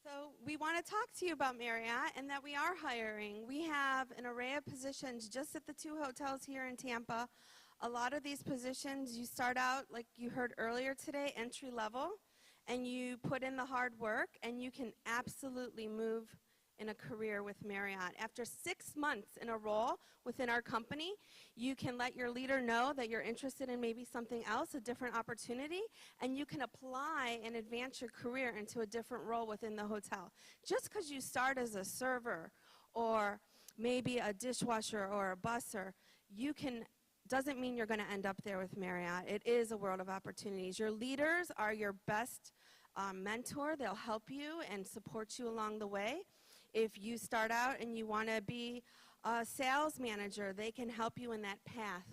So we want to talk to you about Marriott and that we are hiring. We have an array of positions just at the 2 hotels here in Tampa. A lot of these positions, you start out, like you heard earlier today, entry level, and you put in the hard work, and you can absolutely move in a career with Marriott. After 6 months in a role within our company, you can let your leader know that you're interested in maybe something else, a different opportunity, and you can apply and advance your career into a different role within the hotel. Just because you start as a server or maybe a dishwasher or a busser, doesn't mean you're going to end up there with Marriott. It is a world of opportunities. Your leaders are your best mentor. They'll help you and support you along the way. If you start out and you want to be a sales manager, they can help you in that path.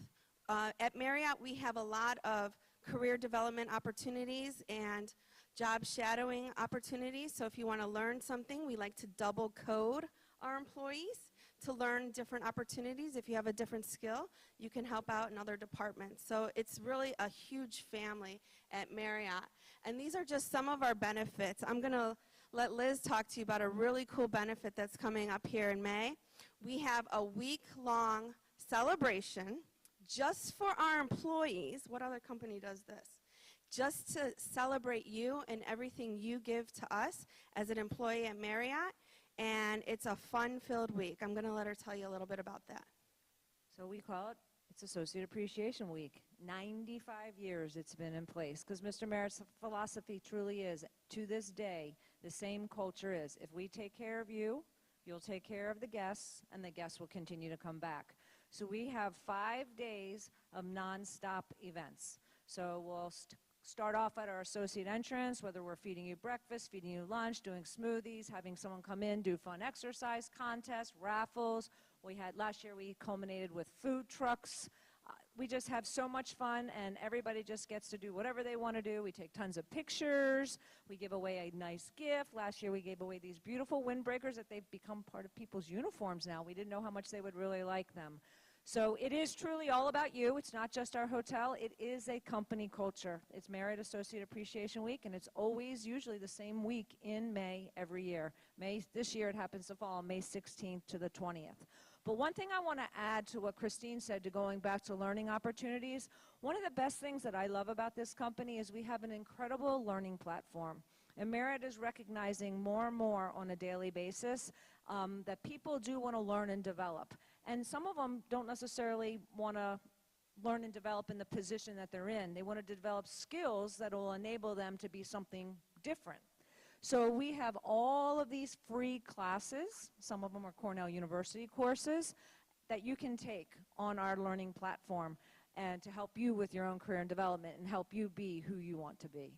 At Marriott, we have a lot of career development opportunities and job shadowing opportunities. So if you want to learn something, we like to double code our employees to learn different opportunities. If you have a different skill, you can help out in other departments. So it's really a huge family at Marriott. And these are just some of our benefits. I'm going to let Liz talk to you about a really cool benefit that's coming up here in May. We have a week-long celebration just for our employees. What other company does this? Just to celebrate you and everything you give to us as an employee at Marriott. And it's a fun-filled week. I'm going to let her tell you a little bit about that. So we call it, it's Associate Appreciation Week. 95 years it's been in place, because Mr. Merritt's philosophy truly is, to this day, the same culture is, if we take care of you, you'll take care of the guests, and the guests will continue to come back. So we have 5 days of nonstop events. So we'll start off at our associate entrance, whether we're feeding you breakfast, feeding you lunch, doing smoothies, having someone come in, do fun exercise contests, raffles. Last year we culminated with food trucks. We just have so much fun, and everybody just gets to do whatever they want to do. We take tons of pictures. We give away a nice gift. Last year we gave away these beautiful windbreakers that they've become part of people's uniforms now. We didn't know how much they would really like them. So it is truly all about you. It's not just our hotel. It is a company culture. It's Marriott Associate Appreciation Week, and it's always usually the same week in May every year. This year it happens to fall on May 16th to the 20th. But one thing I want to add to what Christine said, to going back to learning opportunities, one of the best things that I love about this company is we have an incredible learning platform. And Marriott is recognizing more and more on a daily basis that people do want to learn and develop. And some of them don't necessarily want to learn and develop in the position that they're in. They want to develop skills that will enable them to be something different. So we have all of these free classes. Some of them are Cornell University courses that you can take on our learning platform, and to help you with your own career and development and help you be who you want to be.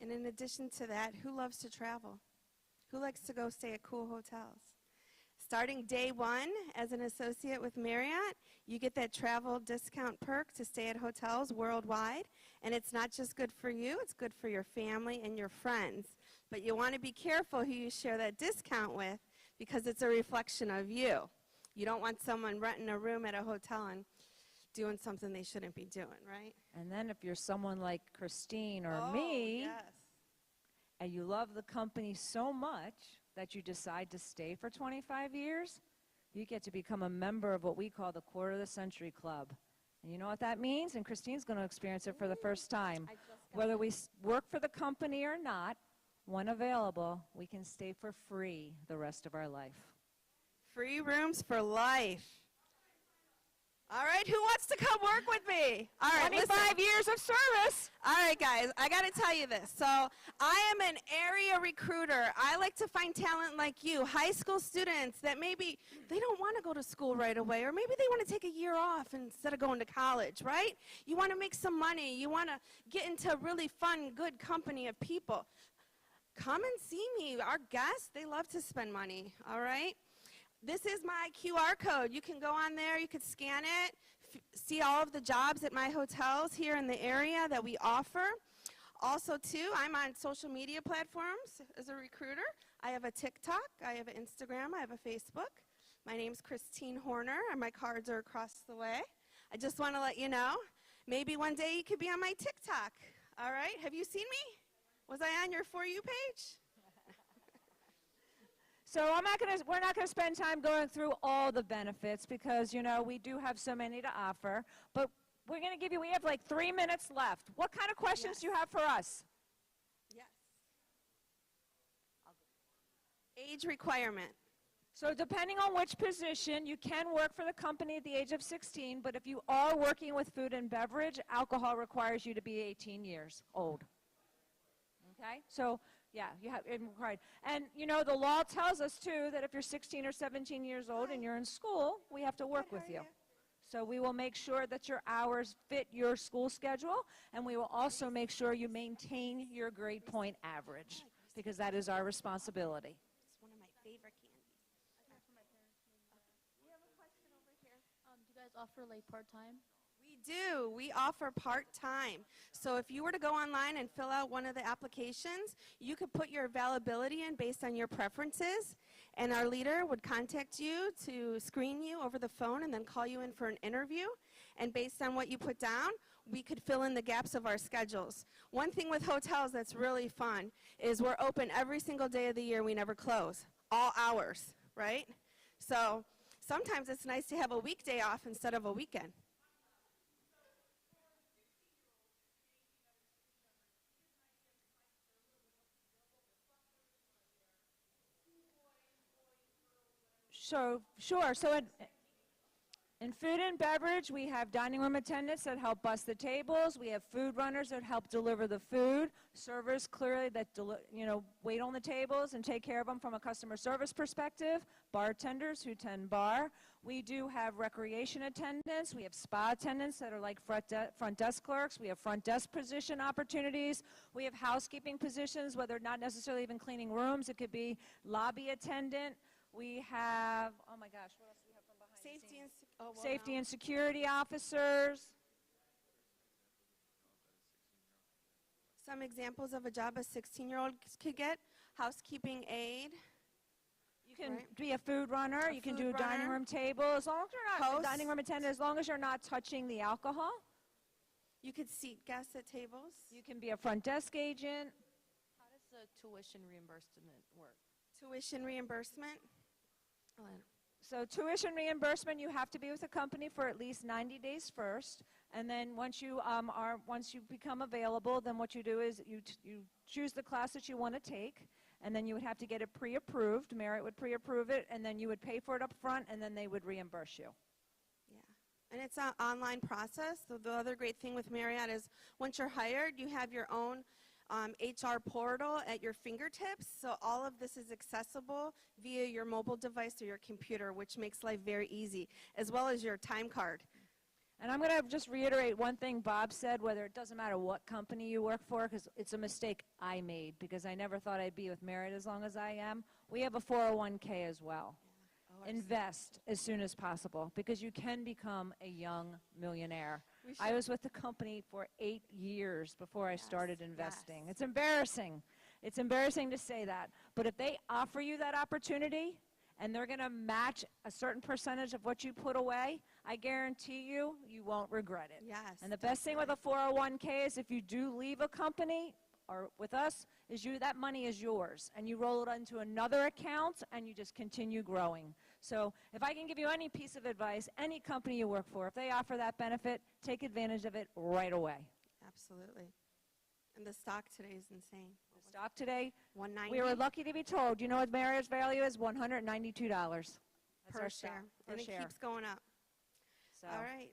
And in addition to that, who loves to travel? Who likes to go stay at cool hotels? Starting day one as an associate with Marriott, you get that travel discount perk to stay at hotels worldwide. And it's not just good for you, it's good for your family and your friends. But you want to be careful who you share that discount with, because it's a reflection of you. You don't want someone renting a room at a hotel and doing something they shouldn't be doing, right? And then if you're someone like Christine or me, and you love the company so much that you decide to stay for 25 years, you get to become a member of what we call the Quarter of the Century Club. And you know what that means? And Christine's going to experience it for the first time. Whether we work for the company or not, when available, we can stay for free the rest of our life. Free rooms for life. All right, who wants to come work with me? All right, 25 years of service. All right, guys, I got to tell you this. So I am an area recruiter. I like to find talent like you, high school students that maybe they don't want to go to school right away, or maybe they want to take a year off instead of going to college, right? You want to make some money. You want to get into really fun, good company of people. Come and see me. Our guests, they love to spend money, all right? This is my QR code. You can go on there, you can scan it, see all of the jobs at my hotels here in the area that we offer. Also, too, I'm on social media platforms as a recruiter. I have a TikTok, I have an Instagram, I have a Facebook. My name's Christine Horner, and my cards are across the way. I just want to let you know, maybe one day you could be on my TikTok. All right, have you seen me? Was I on your For You page? So we're not going to spend time going through all the benefits, because, you know, we do have so many to offer. But we're going to give you, we have like 3 minutes left. What kind of questions do you have for us? Yes. Age requirement. So depending on which position, you can work for the company at the age of 16, but if you are working with food and beverage, alcohol requires you to be 18 years old. Okay? So yeah, you have it required. And you know, the law tells us too that if you're 16 or 17 years old and you're in school, we have to work with you. So we will make sure that your hours fit your school schedule, and we will also make sure you maintain your grade point average, because that is our responsibility. It's one of my favorite candies. We have a question over here. Do you guys offer like part-time? We do. We offer part-time. So if you were to go online and fill out one of the applications, you could put your availability in based on your preferences, and our leader would contact you to screen you over the phone and then call you in for an interview. And based on what you put down, we could fill in the gaps of our schedules. One thing with hotels that's really fun is we're open every single day of the year. We never close, all hours, right? So sometimes it's nice to have a weekday off instead of a weekend. So, sure. So in food and beverage, we have dining room attendants that help bus the tables. We have food runners that help deliver the food. Servers, clearly, that wait on the tables and take care of them from a customer service perspective. Bartenders who tend bar. We do have recreation attendants. We have spa attendants that are like front desk clerks. We have front desk position opportunities. We have housekeeping positions, whether not necessarily even cleaning rooms. It could be lobby attendant. We have, oh my gosh, what else do we have from behind Safety the scenes? and, Safety and security officers. Some examples of a job a 16-year-old could get: housekeeping aide. You can be a food runner. You can do a dining room table. As long as you're not a dining room attendant, as long as you're not touching the alcohol. You could seat guests at tables. You can be a front desk agent. How does the tuition reimbursement work? Tuition reimbursement. So tuition reimbursement, you have to be with a company for at least 90 days first, and then once you become available, then what you do is you choose the class that you want to take, and then you would have to get it pre-approved. Marriott would pre-approve it, and then you would pay for it up front, and then they would reimburse you. Yeah, and it's an online process. So the other great thing with Marriott is once you're hired, you have your own HR portal at your fingertips, so all of this is accessible via your mobile device or your computer, which makes life very easy, as well as your time card. And I'm going to just reiterate one thing Bob said, whether it doesn't matter what company you work for, because it's a mistake I made, because I never thought I'd be with Marriott as long as I am. We have a 401k as well. Invest as soon as possible, because you can become a young millionaire. I was with the company for 8 years before I started investing. It's embarrassing. It's embarrassing to say that. But if they offer you that opportunity and they're going to match a certain percentage of what you put away, I guarantee you, you won't regret it. Yes. And the best thing with a 401k is if you do leave a company or with us, is that money is yours, and you roll it into another account, and you just continue growing. So if I can give you any piece of advice, any company you work for, if they offer that benefit, take advantage of it right away. Absolutely. And the stock today is insane. The stock today, 190. we were lucky to be told. You know what Marriott's value is? $192. That's per our share. stock, And it keeps going up. So. All right.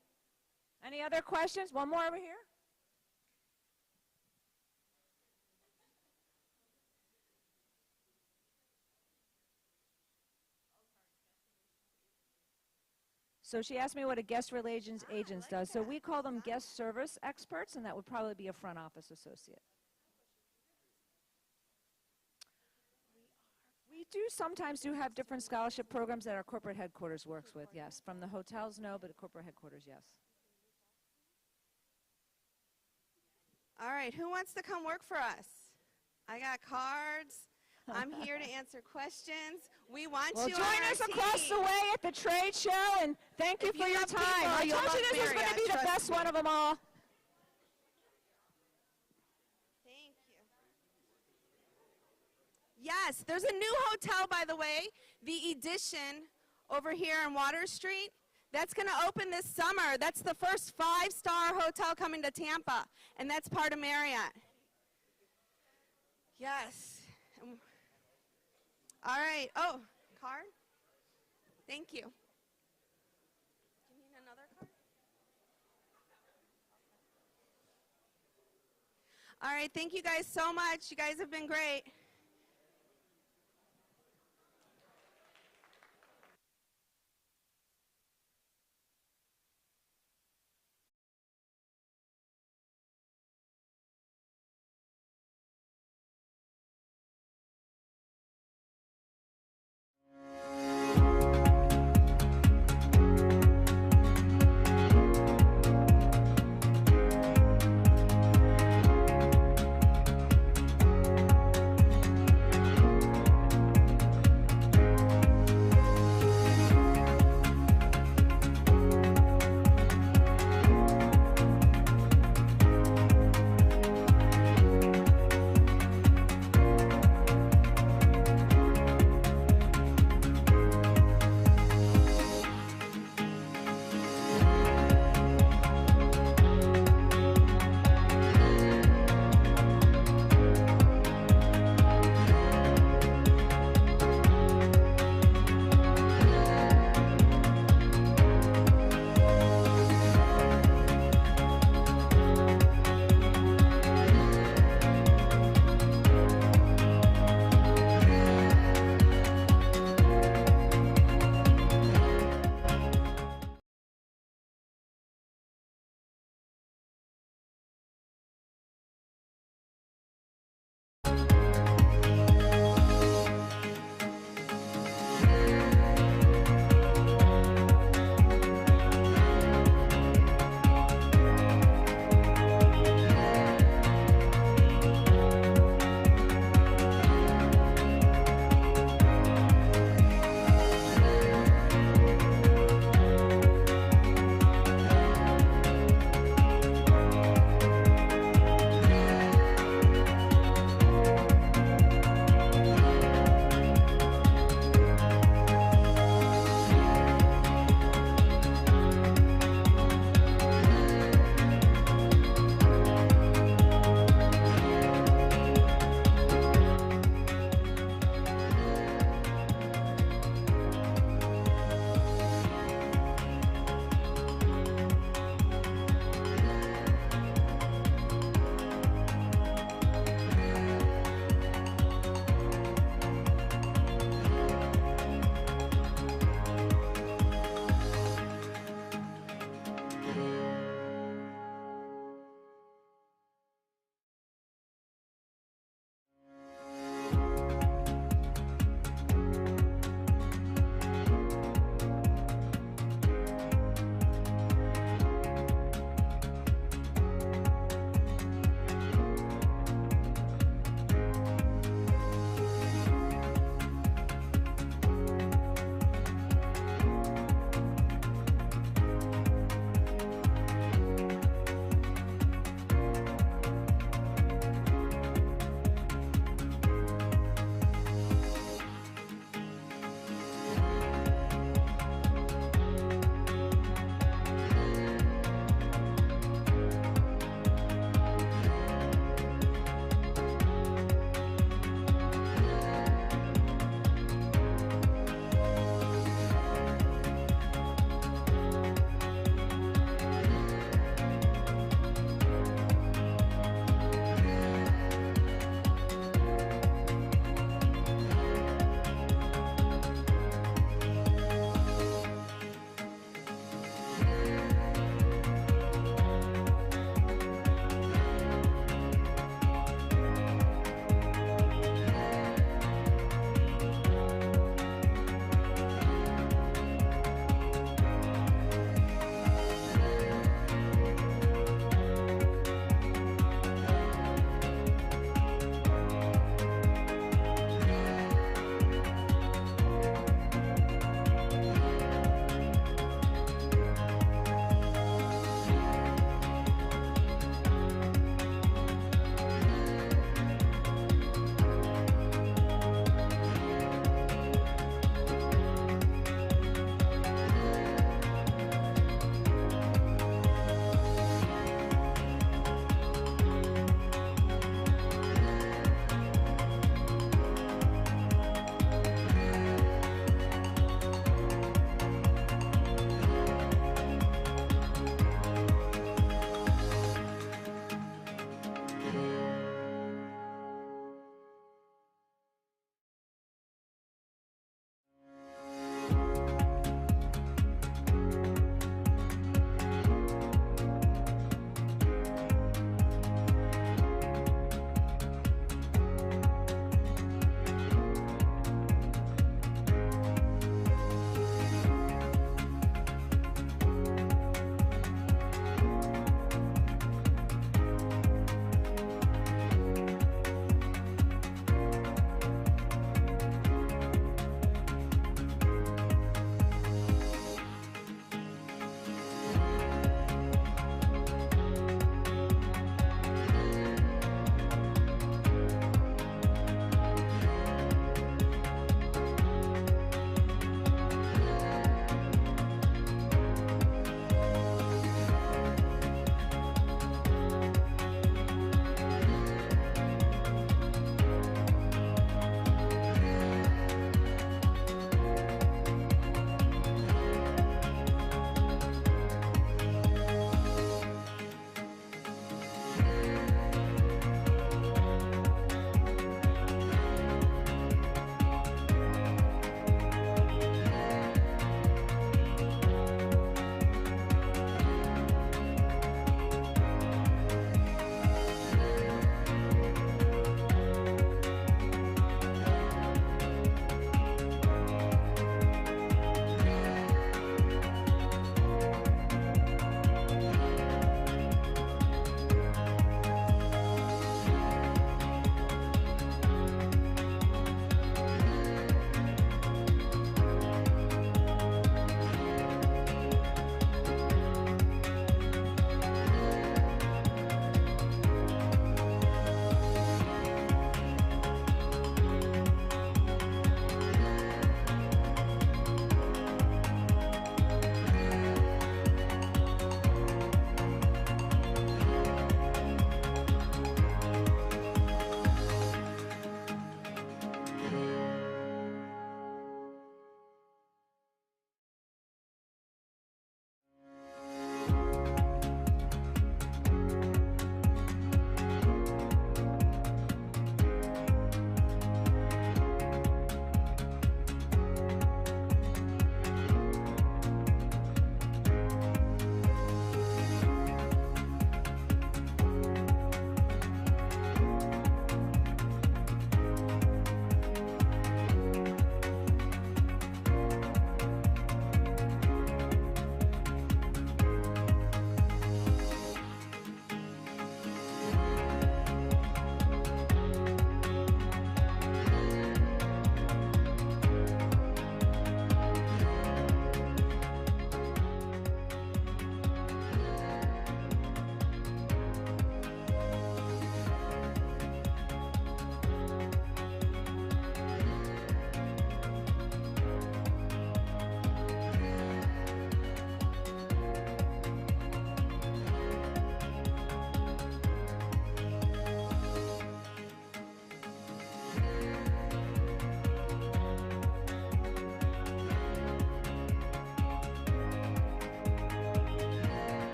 Any other questions? One more over here. So she asked me what a guest relations agent does. So we call them guest service experts, and that would probably be a front office associate. We do sometimes have different scholarship programs that our corporate headquarters works with, yes. From the hotels, no, but at corporate headquarters, yes. All right, who wants to come work for us? I got cards. I'm here to answer questions. We want you on join our us team. across the way at the trade show, and thank you for your time. I told you this was going to be the best one of them all. Thank you. Yes, there's a new hotel, by the way, the Edition over here on Water Street. That's going to open this summer. That's the first 5-star hotel coming to Tampa, and that's part of Marriott. Yes. All right. Oh, card? Thank you. Do you need another card? All right. Thank you guys so much. You guys have been great.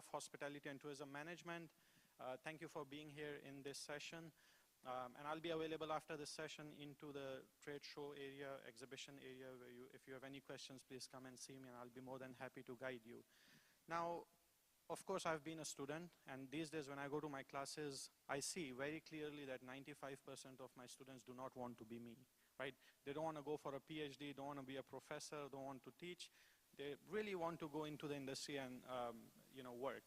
of Hospitality and Tourism Management. Thank you for being here in this session. And I'll be available after this session into the trade show area, exhibition area, where if you have any questions, please come and see me, and I'll be more than happy to guide you. Now, of course, I've been a student, and these days when I go to my classes, I see very clearly that 95% of my students do not want to be me, right? They don't want to go for a PhD, don't want to be a professor, don't want to teach. They really want to go into the industry and work.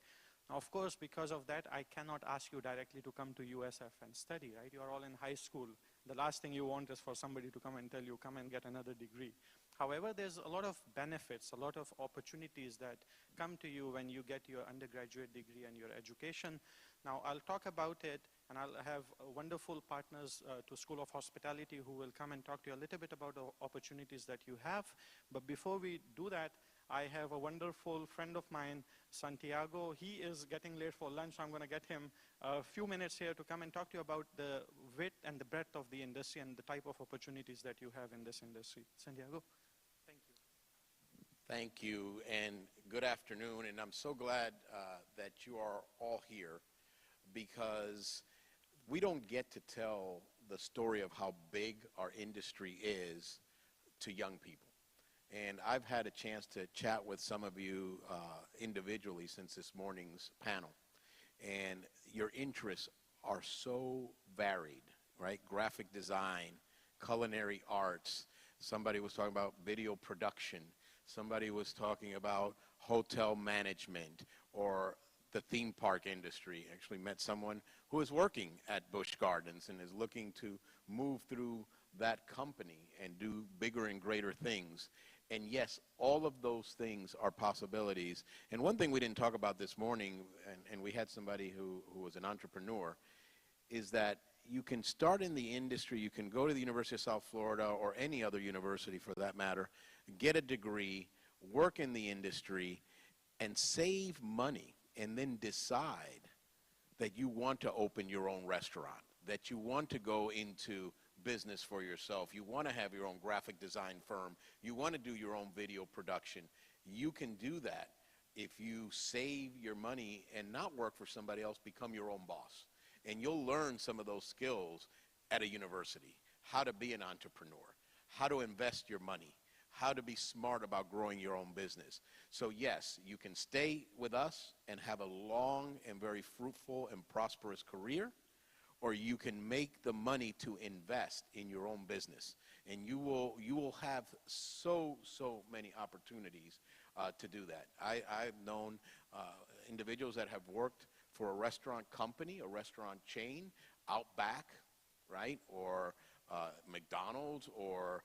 Now, of course, because of that, I cannot ask you directly to come to USF and study, right? You're all in high school. The last thing you want is for somebody to come and tell you, come and get another degree. However, there's a lot of benefits, a lot of opportunities that come to you when you get your undergraduate degree and your education. Now, I'll talk about it, and I'll have wonderful partners to School of Hospitality who will come and talk to you a little bit about the opportunities that you have. But before we do that, I have a wonderful friend of mine, Santiago. He is getting late for lunch, so I'm going to get him a few minutes here to come and talk to you about the width and the breadth of the industry and the type of opportunities that you have in this industry. Santiago, thank you. Thank you, and good afternoon. And I'm so glad that you are all here, because we don't get to tell the story of how big our industry is to young people. And I've had a chance to chat with some of you individually since this morning's panel. And your interests are so varied, right? Graphic design, culinary arts. Somebody was talking about video production. Somebody was talking about hotel management or the theme park industry. I actually met someone who is working at Busch Gardens and is looking to move through that company and do bigger and greater things. And yes, all of those things are possibilities. And one thing we didn't talk about this morning, and we had somebody who was an entrepreneur, is that you can start in the industry, you can go to the University of South Florida or any other university for that matter, get a degree, work in the industry, and save money, and then decide that you want to open your own restaurant, that you want to go into business for yourself, you want to have your own graphic design firm, you want to do your own video production. You can do that if you save your money and not work for somebody else, become your own boss. And you'll learn some of those skills at a university, how to be an entrepreneur, how to invest your money, how to be smart about growing your own business. So yes, you can stay with us and have a long and very fruitful and prosperous career, or you can make the money to invest in your own business. And you will have so many opportunities to do that. I've known individuals that have worked for a restaurant company, a restaurant chain, Outback, right, or McDonald's, or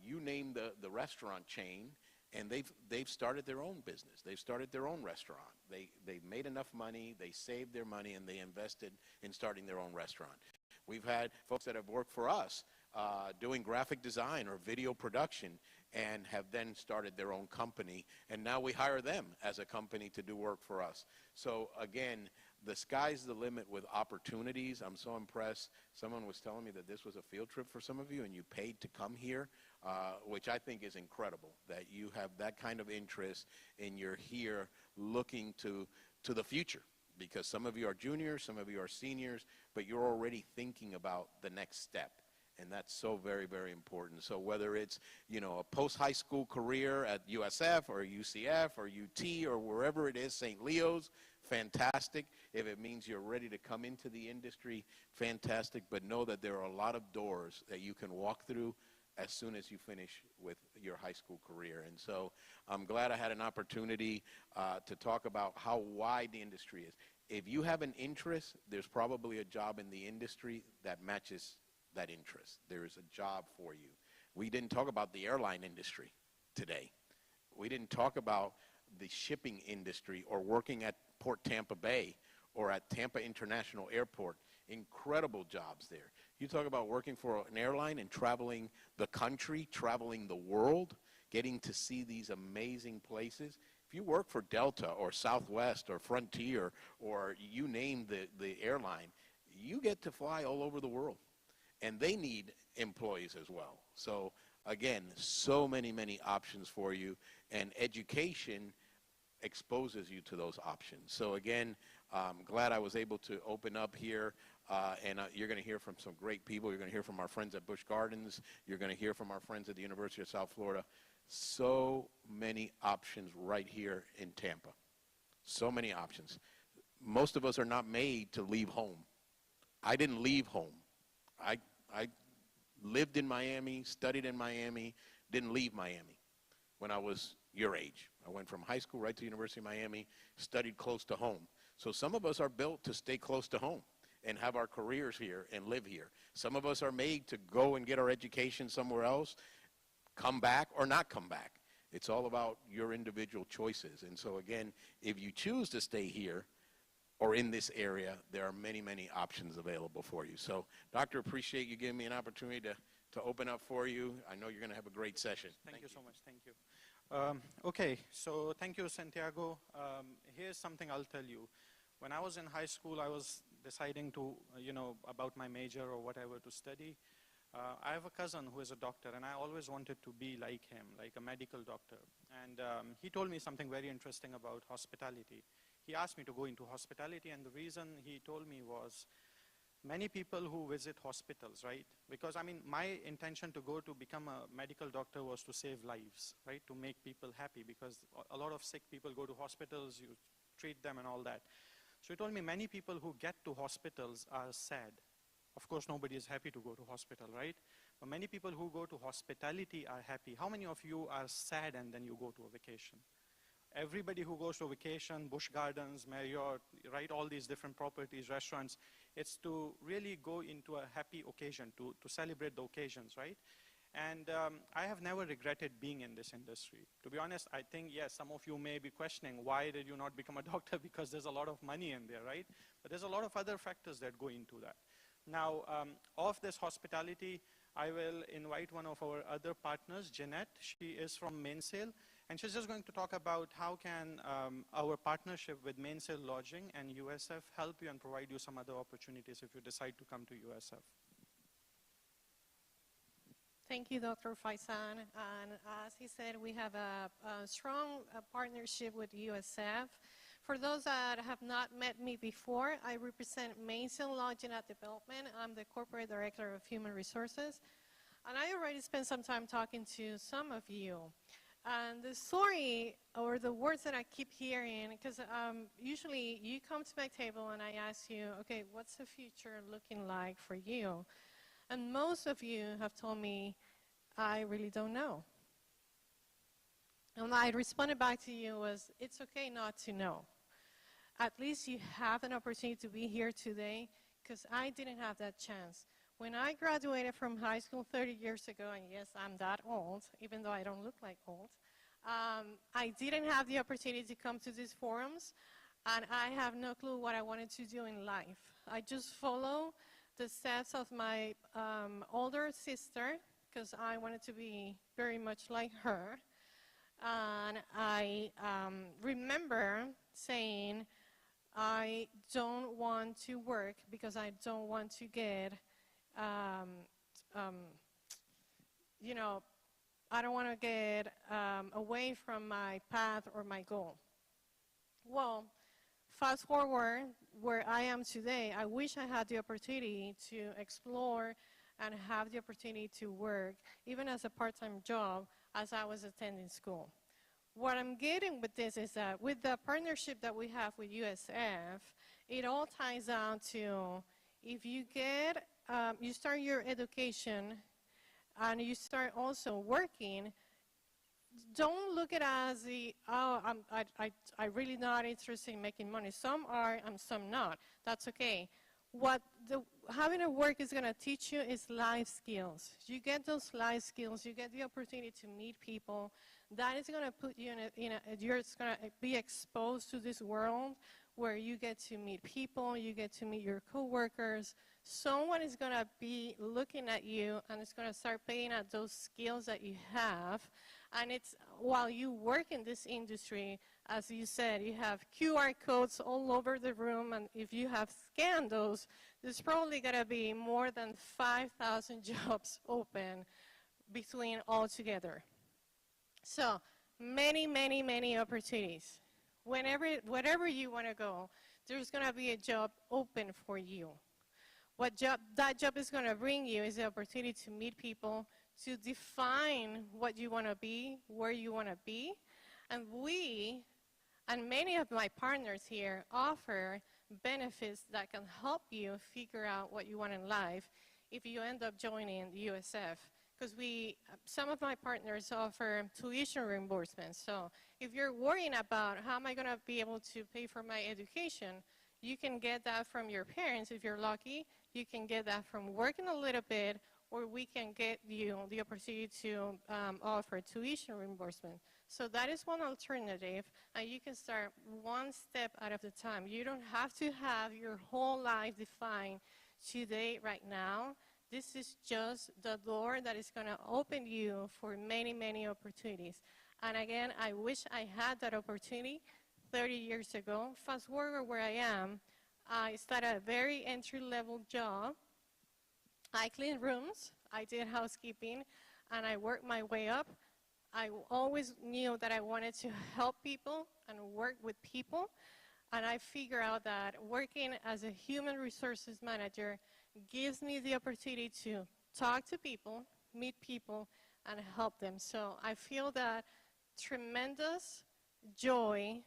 you name the restaurant chain, and they've started their own business. They've started their own restaurant. They've made enough money, they saved their money, and they invested in starting their own restaurant. We've had folks that have worked for us doing graphic design or video production and have then started their own company, and now we hire them as a company to do work for us. So again, the sky's the limit with opportunities. I'm so impressed. Someone was telling me that this was a field trip for some of you and you paid to come here, which I think is incredible, that you have that kind of interest and you're here looking to the future, because some of you are juniors, some of you are seniors, but you're already thinking about the next step. And that's so very, very important. So whether it's, a post-high school career at USF or UCF or UT or wherever it is, St. Leo's, fantastic. If it means you're ready to come into the industry, fantastic. But know that there are a lot of doors that you can walk through as soon as you finish with your high school career. And so I'm glad I had an opportunity to talk about how wide the industry is. If you have an interest, there's probably a job in the industry that matches that interest. There is a job for you. We didn't talk about the airline industry today. We didn't talk about the shipping industry or working at Port Tampa Bay or at Tampa International Airport. Incredible jobs there. You talk about working for an airline and traveling the country, traveling the world, getting to see these amazing places. If you work for Delta or Southwest or Frontier or you name the airline, you get to fly all over the world. And they need employees as well. So again, so many options for you. And education exposes you to those options. So again, I'm glad I was able to open up here, and you're going to hear from some great people. You're going to hear from our friends at Busch Gardens. You're going to hear from our friends at the University of South Florida. So many options right here in Tampa. So many options. Most of us are not made to leave home. I didn't leave home. I lived in Miami, studied in Miami, didn't leave Miami when I was your age. I went from high school right to the University of Miami, studied close to home. So some of us are built to stay close to home and have our careers here and live here. Some of us are made to go and get our education somewhere else, come back or not come back. It's all about your individual choices. And so again, if you choose to stay here or in this area, there are many, many options available for you. So, Doctor, appreciate you giving me an opportunity to open up for you. I know you're going to have a great session. Thank you so much. Thank you. Okay, so thank you, Santiago. Here's something I'll tell you. When I was in high school, I was deciding to, about my major or whatever to study. I have a cousin who is a doctor, and I always wanted to be like him, like a medical doctor. And he told me something very interesting about hospitality. He asked me to go into hospitality, and the reason he told me was many people who visit hospitals, right? Because, I mean, my intention to go to become a medical doctor was to save lives, right? To make people happy, because a lot of sick people go to hospitals, you treat them and all that. So he told me many people who get to hospitals are sad. Of course, nobody is happy to go to hospital, right? But many people who go to hospitality are happy. How many of you are sad and then you go to a vacation? Everybody who goes to a vacation, Busch Gardens, Marriott, right, all these different properties, restaurants, it's to really go into a happy occasion, to celebrate the occasions, right? And I have never regretted being in this industry. To be honest, I think, yes, some of you may be questioning, why did you not become a doctor? Because there's a lot of money in there, right? But there's a lot of other factors that go into that. Now, of this hospitality, I will invite one of our other partners, Jeanette. She is from Mainsail, and she's just going to talk about how can our partnership with Mainsail Lodging and USF help you and provide you some other opportunities if you decide to come to USF. Thank you, Dr. Faisan. And as he said, we have a strong partnership with USF. For those that have not met me before, I represent Mainsail Lodging and Development. I'm the Corporate Director of Human Resources. And I already spent some time talking to some of you. And the story or the words that I keep hearing, because usually you come to my table and I ask you, okay, what's the future looking like for you? And most of you have told me, I really don't know. And I responded back to you was, it's okay not to know. At least you have an opportunity to be here today, because I didn't have that chance. When I graduated from high school 30 years ago, and yes, I'm that old, even though I don't look like old, I didn't have the opportunity to come to these forums, and I have no clue what I wanted to do in life. I just follow the steps of my older sister, because I wanted to be very much like her. And I remember saying, I don't want to work because I don't want to get, you know, I don't want to get away from my path or my goal. Well, fast forward where I am today, I wish I had the opportunity to explore and have the opportunity to work, even as a part-time job, as I was attending school. What I'm getting with this is that with the partnership that we have with USF, it all ties down to if you get, you start your education and you start also working, don't look at it as the, oh, I'm really not interested in making money. Some are and some not. That's okay. What having a work is going to teach you is life skills. You get those life skills, you get the opportunity to meet people. That is going to put you you're going to be exposed to this world where you get to meet people, you get to meet your coworkers. Someone is going to be looking at you and it's going to start paying at those skills that you have. And it's while you work in this industry, as you said, you have QR codes all over the room, and if you have scanned those, there's probably going to be more than 5,000 jobs open between all together. So many, many, many opportunities. wherever you want to go, there's going to be a job open for you. That job is going to bring you is the opportunity to meet people, to define what you want to be, where you want to be. And we, and many of my partners here, offer benefits that can help you figure out what you want in life if you end up joining USF. Because some of my partners offer tuition reimbursement. So if you're worrying about how am I going to be able to pay for my education, you can get that from your parents if you're lucky. You can get that from working a little bit, or we can get you the opportunity to offer tuition reimbursement. So that is one alternative, and you can start one step at a time. You don't have to have your whole life defined today, right now. This is just the door that is going to open you for many, many opportunities. And again, I wish I had that opportunity 30 years ago. Fast forward where I am, I started a very entry-level job. I cleaned rooms, I did housekeeping, and I worked my way up. I always knew that I wanted to help people and work with people. And I figured out that working as a human resources manager gives me the opportunity to talk to people, meet people, and help them. So I feel that tremendous joy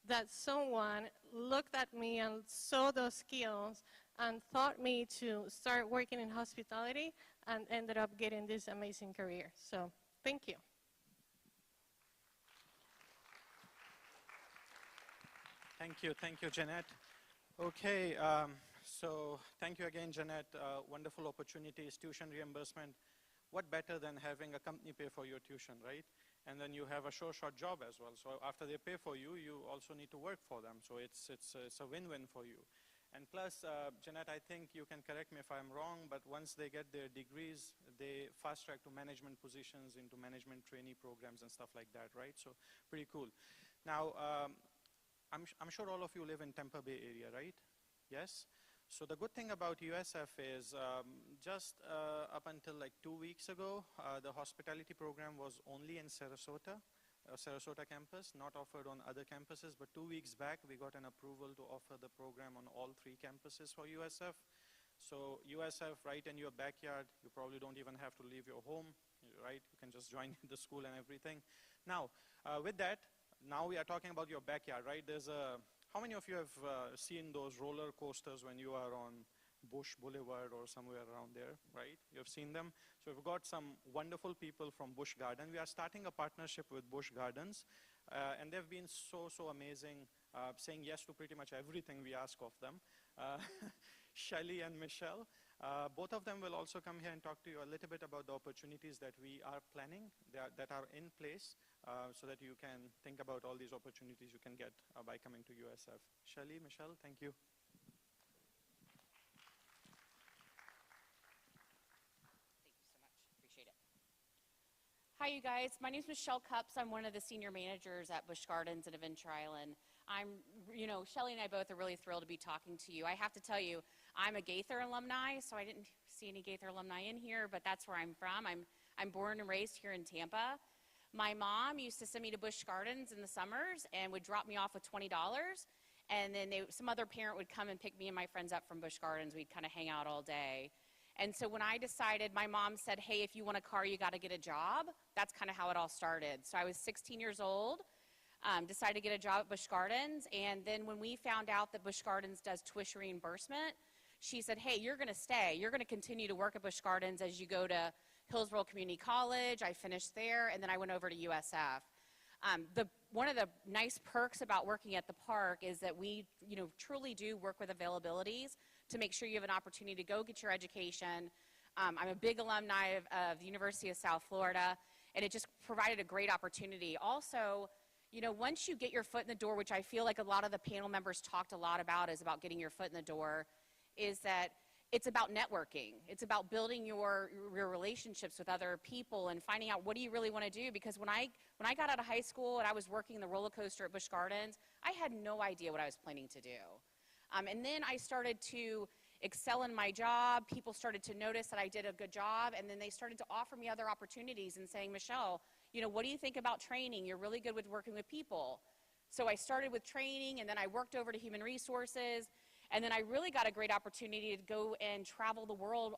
that someone looked at me and saw those skills and thought me to start working in hospitality and ended up getting this amazing career. So thank you. Thank you, Jeanette. Okay, so thank you again, Jeanette. Wonderful opportunities, tuition reimbursement. What better than having a company pay for your tuition, right? And then you have a short job as well. So after they pay for you, you also need to work for them. So it's a win-win for you. And plus, Jeanette, I think you can correct me if I'm wrong, but once they get their degrees, they fast track to management positions, into management trainee programs and stuff like that, right? So pretty cool. Now, I'm sure all of you live in Tampa Bay area, right? Yes? So the good thing about USF is just up until like 2 weeks ago, the hospitality program was only in Sarasota campus, not offered on other campuses. But 2 weeks back, we got an approval to offer the program on all 3 campuses for USF. So USF, right in your backyard, you probably don't even have to leave your home, right? You can just join the school and everything. Now, with that, now we are talking about your backyard, right? How many of you have seen those roller coasters when you are on Busch Boulevard or somewhere around there, right? You have seen them. So we've got some wonderful people from Busch Gardens. We are starting a partnership with Busch Gardens, and they've been so amazing, saying yes to pretty much everything we ask of them. Shelley and Michelle, both of them will also come here and talk to you a little bit about the opportunities that we are planning, that are in place, so that you can think about all these opportunities you can get by coming to USF. Shelley, Michelle, thank you. Hi, you guys. My name is Michelle Cups. I'm one of the senior managers at Busch Gardens and Adventure Island. Shelley and I both are really thrilled to be talking to you. I have to tell you, I'm a Gaither alumni, so I didn't see any Gaither alumni in here, but that's where I'm from. I'm born and raised here in Tampa. My mom used to send me to Busch Gardens in the summers and would drop me off with $20, and then some other parent would come and pick me and my friends up from Busch Gardens. We'd kind of hang out all day. And so when I decided, my mom said, hey, if you want a car, you got to get a job. That's kind of how it all started. So I was 16 years old, decided to get a job at Busch Gardens. And then when we found out that Busch Gardens does tuition reimbursement, she said, hey, you're going to stay. You're going to continue to work at Busch Gardens as you go to Hillsborough Community College. I finished there, and then I went over to USF. One of the nice perks about working at the park is that we truly do work with availabilities to make sure you have an opportunity to go get your education. I'm a big alumni of the University of South Florida, and it just provided a great opportunity. Also, once you get your foot in the door, which I feel like a lot of the panel members talked a lot about, is about getting your foot in the door, is that it's about networking. It's about building your relationships with other people and finding out what do you really want to do. Because when I got out of high school and I was working the roller coaster at Busch Gardens, I had no idea what I was planning to do. And then I started to excel in my job. People started to notice that I did a good job, and then they started to offer me other opportunities and saying, Michelle, what do you think about training? You're really good with working with people. So I started with training, and then I worked over to human resources, and then I really got a great opportunity to go and travel the world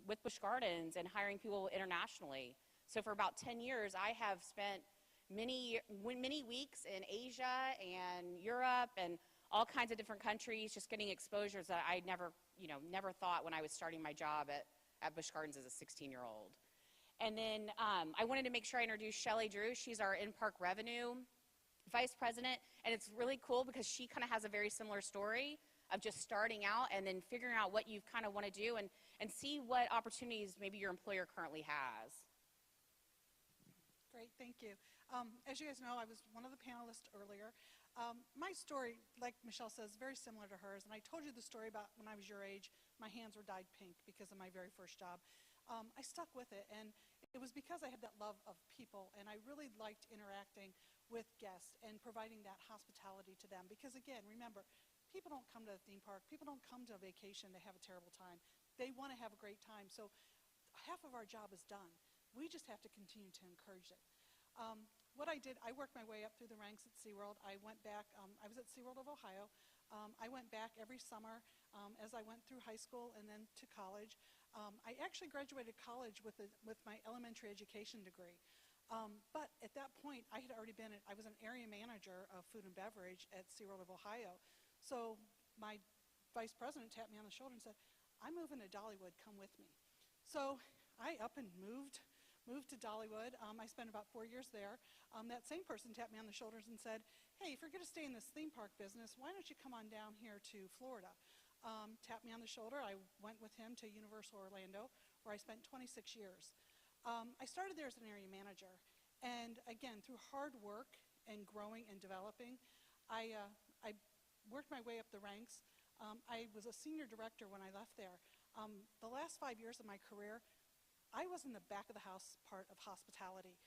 with Busch Gardens and hiring people internationally. So for about 10 years, I have spent many weeks in Asia and Europe and all kinds of different countries, just getting exposures that I never thought when I was starting my job at Busch Gardens as a 16-year-old. And then I wanted to make sure I introduced Shelley Drew. She's our in-park revenue vice president, and it's really cool because she kind of has a very similar story of just starting out and then figuring out what you kind of want to do and see what opportunities maybe your employer currently has. Great, thank you. As you guys know, I was one of the panelists earlier. My story, like Michelle says, is very similar to hers, and I told you the story about when I was your age, my hands were dyed pink because of my very first job. I stuck with it, and it was because I had that love of people, and I really liked interacting with guests and providing that hospitality to them. Because again, remember, people don't come to the theme park, people don't come to a vacation to have a terrible time. They want to have a great time, so half of our job is done. We just have to continue to encourage it. What I did, I worked my way up through the ranks at SeaWorld. I went back, I was at SeaWorld of Ohio. I went back every summer as I went through high school and then to college. I actually graduated college with my elementary education degree. But at that point, I had already been, I was an area manager of food and beverage at SeaWorld of Ohio. So my vice president tapped me on the shoulder and said, "I'm moving to Dollywood, come with me." So I up and moved to Dollywood. I spent about 4 years there. That same person tapped me on the shoulders and said, "Hey, if you're going to stay in this theme park business, why don't you come on down here to Florida?" Tapped me on the shoulder. I went with him to Universal Orlando, where I spent 26 years. I started there as an area manager. And again, through hard work and growing and developing, I worked my way up the ranks. I was a senior director when I left there. The last 5 years of my career, I was in the back of the house part of hospitality.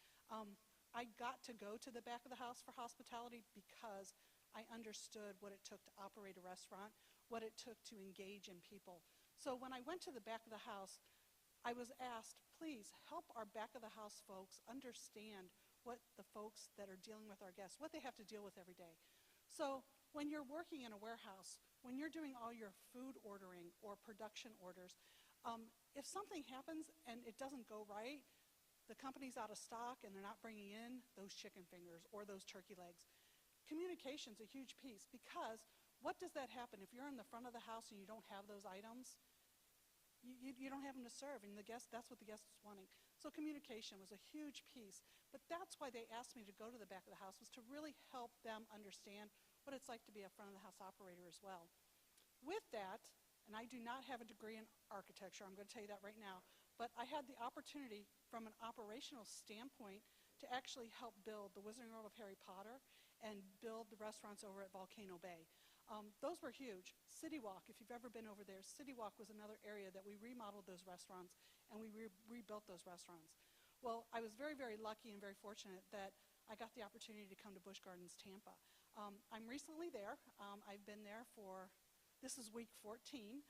I got to go to the back of the house for hospitality because I understood what it took to operate a restaurant, what it took to engage in people. So when I went to the back of the house, I was asked, please help our back of the house folks understand what the folks that are dealing with our guests, what they have to deal with every day. So when you're working in a warehouse, when you're doing all your food ordering or production orders, if something happens and it doesn't go right, the company's out of stock and they're not bringing in those chicken fingers or those turkey legs. Communication's a huge piece because what does that happen? If you're in the front of the house and you don't have those items, you don't have them to serve, and that's what the guest is wanting. So communication was a huge piece, but that's why they asked me to go to the back of the house, was to really help them understand what it's like to be a front of the house operator as well. With that, and I do not have a degree in architecture, I'm going to tell you that right now, but I had the opportunity from an operational standpoint to actually help build the Wizarding World of Harry Potter and build the restaurants over at Volcano Bay. Those were huge. City Walk, if you've ever been over there, City Walk was another area that we remodeled those restaurants and we rebuilt those restaurants. Well, I was very, very lucky and very fortunate that I got the opportunity to come to Busch Gardens, Tampa. I'm recently there. I've been there this is week 14,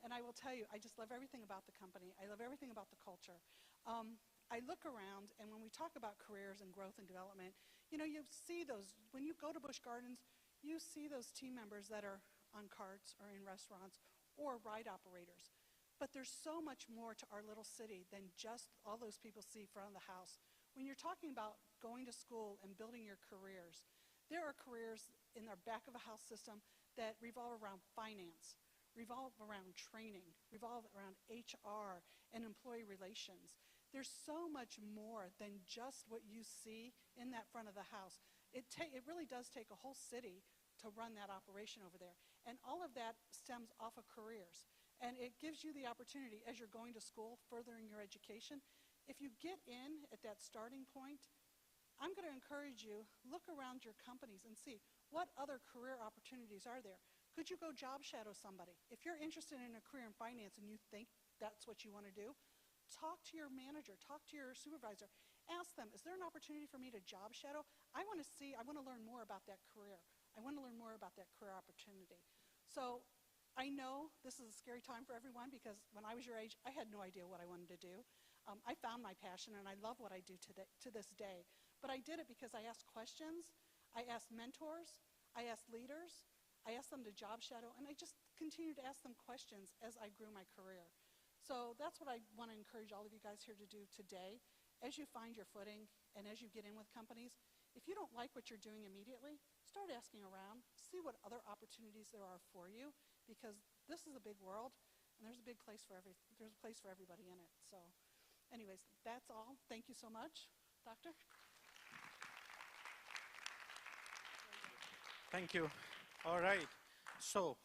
and I will tell you, I just love everything about the company. I love everything about the culture. I look around, and when we talk about careers and growth and development, you know, you see those, when you go to Busch Gardens, you see those team members that are on carts or in restaurants or ride operators. But there's so much more to our little city than just all those people see front of the house. When you're talking about going to school and building your careers, there are careers in our back of a house system that revolve around finance, revolve around training, revolve around HR and employee relations. There's so much more than just what you see in that front of the house. It really does take a whole city to run that operation over there. And all of that stems off of careers. And it gives you the opportunity, as you're going to school, furthering your education, if you get in at that starting point, I'm going to encourage you, look around your companies and see what other career opportunities are there. Could you go job shadow somebody? If you're interested in a career in finance and you think that's what you want to do, talk to your manager, talk to your supervisor. Ask them, is there an opportunity for me to job shadow? I want to learn more about that career. I want to learn more about that career opportunity. So I know this is a scary time for everyone because when I was your age, I had no idea what I wanted to do. I found my passion and I love what I do to this day. But I did it because I asked questions. I asked mentors, I asked leaders, I asked them to job shadow, and I just continued to ask them questions as I grew my career. So that's what I want to encourage all of you guys here to do today. As you find your footing and as you get in with companies, if you don't like what you're doing immediately, start asking around, see what other opportunities there are for you, because this is a big world, and there's a big place for there's a place for everybody in it. So anyways, that's all. Thank you so much. Doctor? Thank you. All right. So,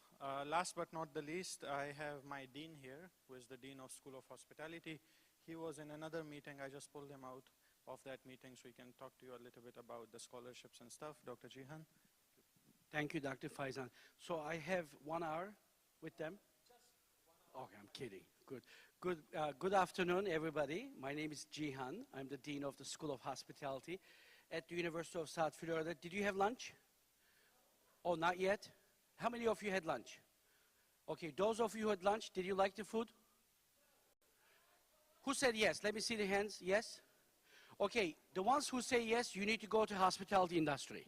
last but not the least, I have my dean here, who is the Dean of School of Hospitality. He was in another meeting. I just pulled him out of that meeting so he can talk to you a little bit about the scholarships and stuff. Dr. Jihan. Thank you, Dr. Faizan. So I have 1 hour with them? Okay, I'm kidding. Good. Good afternoon, everybody. My name is Jihan. I'm the Dean of the School of Hospitality at the University of South Florida. Did you have lunch? Oh, not yet? How many of you had lunch? Okay, those of you who had lunch, did you like the food? Who said yes? Let me see the hands. Yes? Okay, the ones who say yes, you need to go to hospitality industry.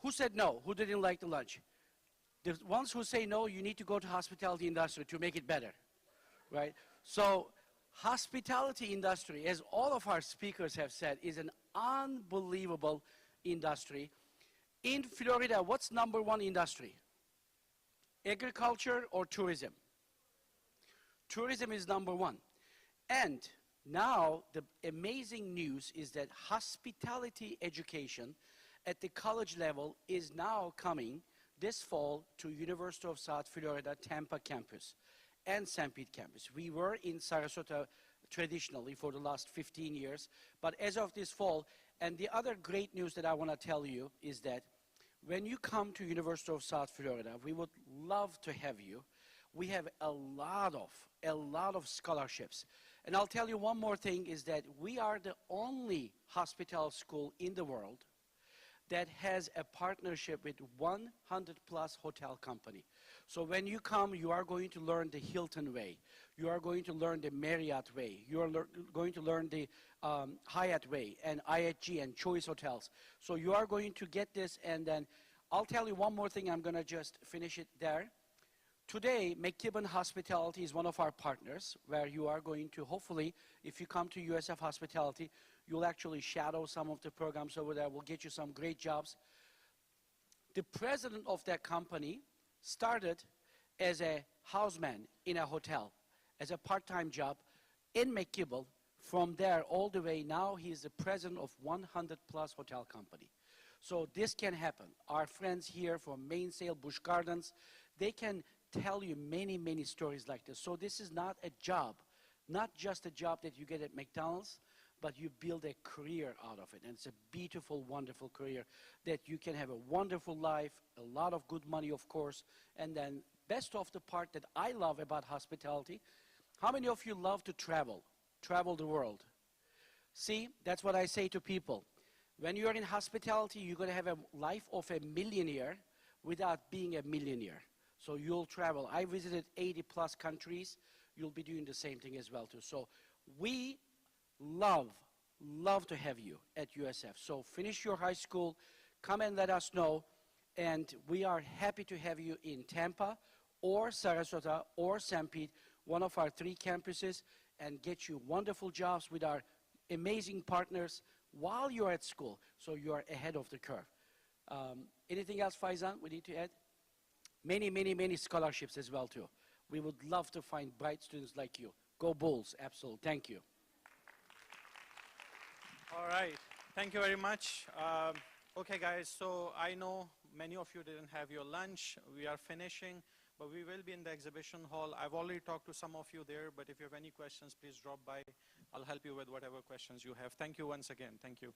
Who said no? Who didn't like the lunch? The ones who say no, you need to go to hospitality industry to make it better, right? So hospitality industry, as all of our speakers have said, is an unbelievable industry. In Florida, what's #1 industry? Agriculture or tourism? Tourism is #1. And now the amazing news is that hospitality education at the college level is now coming this fall to University of South Florida Tampa campus and St. Pete campus. We were in Sarasota traditionally for the last 15 years, but as of this fall, and the other great news that I want to tell you is that when you come to University of South Florida, we would love to have you. We have a lot of scholarships. And I'll tell you one more thing is that we are the only hospital school in the world that has a partnership with 100+ hotel company. So when you come, you are going to learn the Hilton way. You are going to learn the Marriott way. You are going to learn the Hyatt way and IHG and Choice Hotels. So you are going to get this, and then I'll tell you one more thing. I'm going to just finish it there. Today, McKibben Hospitality is one of our partners where you are going to, hopefully, if you come to USF Hospitality, you'll actually shadow some of the programs over there. We'll get you some great jobs. The president of that company started as a houseman in a hotel, as a part-time job in McKibben. From there all the way now, he's the president of 100+ hotel company. So this can happen. Our friends here from Mainsail, Busch Gardens, they can tell you many, many stories like this. So this is not a job, not just a job that you get at McDonald's, but you build a career out of it. And it's a beautiful, wonderful career that you can have a wonderful life, a lot of good money, of course. And then best of the part that I love about hospitality, how many of you love to travel the world? See, that's what I say to people. When you're in hospitality, you're going to have a life of a millionaire without being a millionaire. So you'll travel. I visited 80+ countries. You'll be doing the same thing as well too. So we love to have you at USF. So finish your high school, come and let us know, and we are happy to have you in Tampa or Sarasota or St. Pete, one of our 3 campuses, and get you wonderful jobs with our amazing partners while you're at school, so you are ahead of the curve. Anything else, Faizan, we need to add? Many, many, many scholarships as well too. We would love to find bright students like you. Go Bulls, absolutely. Thank you. All right, thank you very much. Okay guys, so I know many of you didn't have your lunch. We are finishing, but we will be in the exhibition hall. I've already talked to some of you there, but if you have any questions, please drop by. I'll help you with whatever questions you have. Thank you once again. Thank you.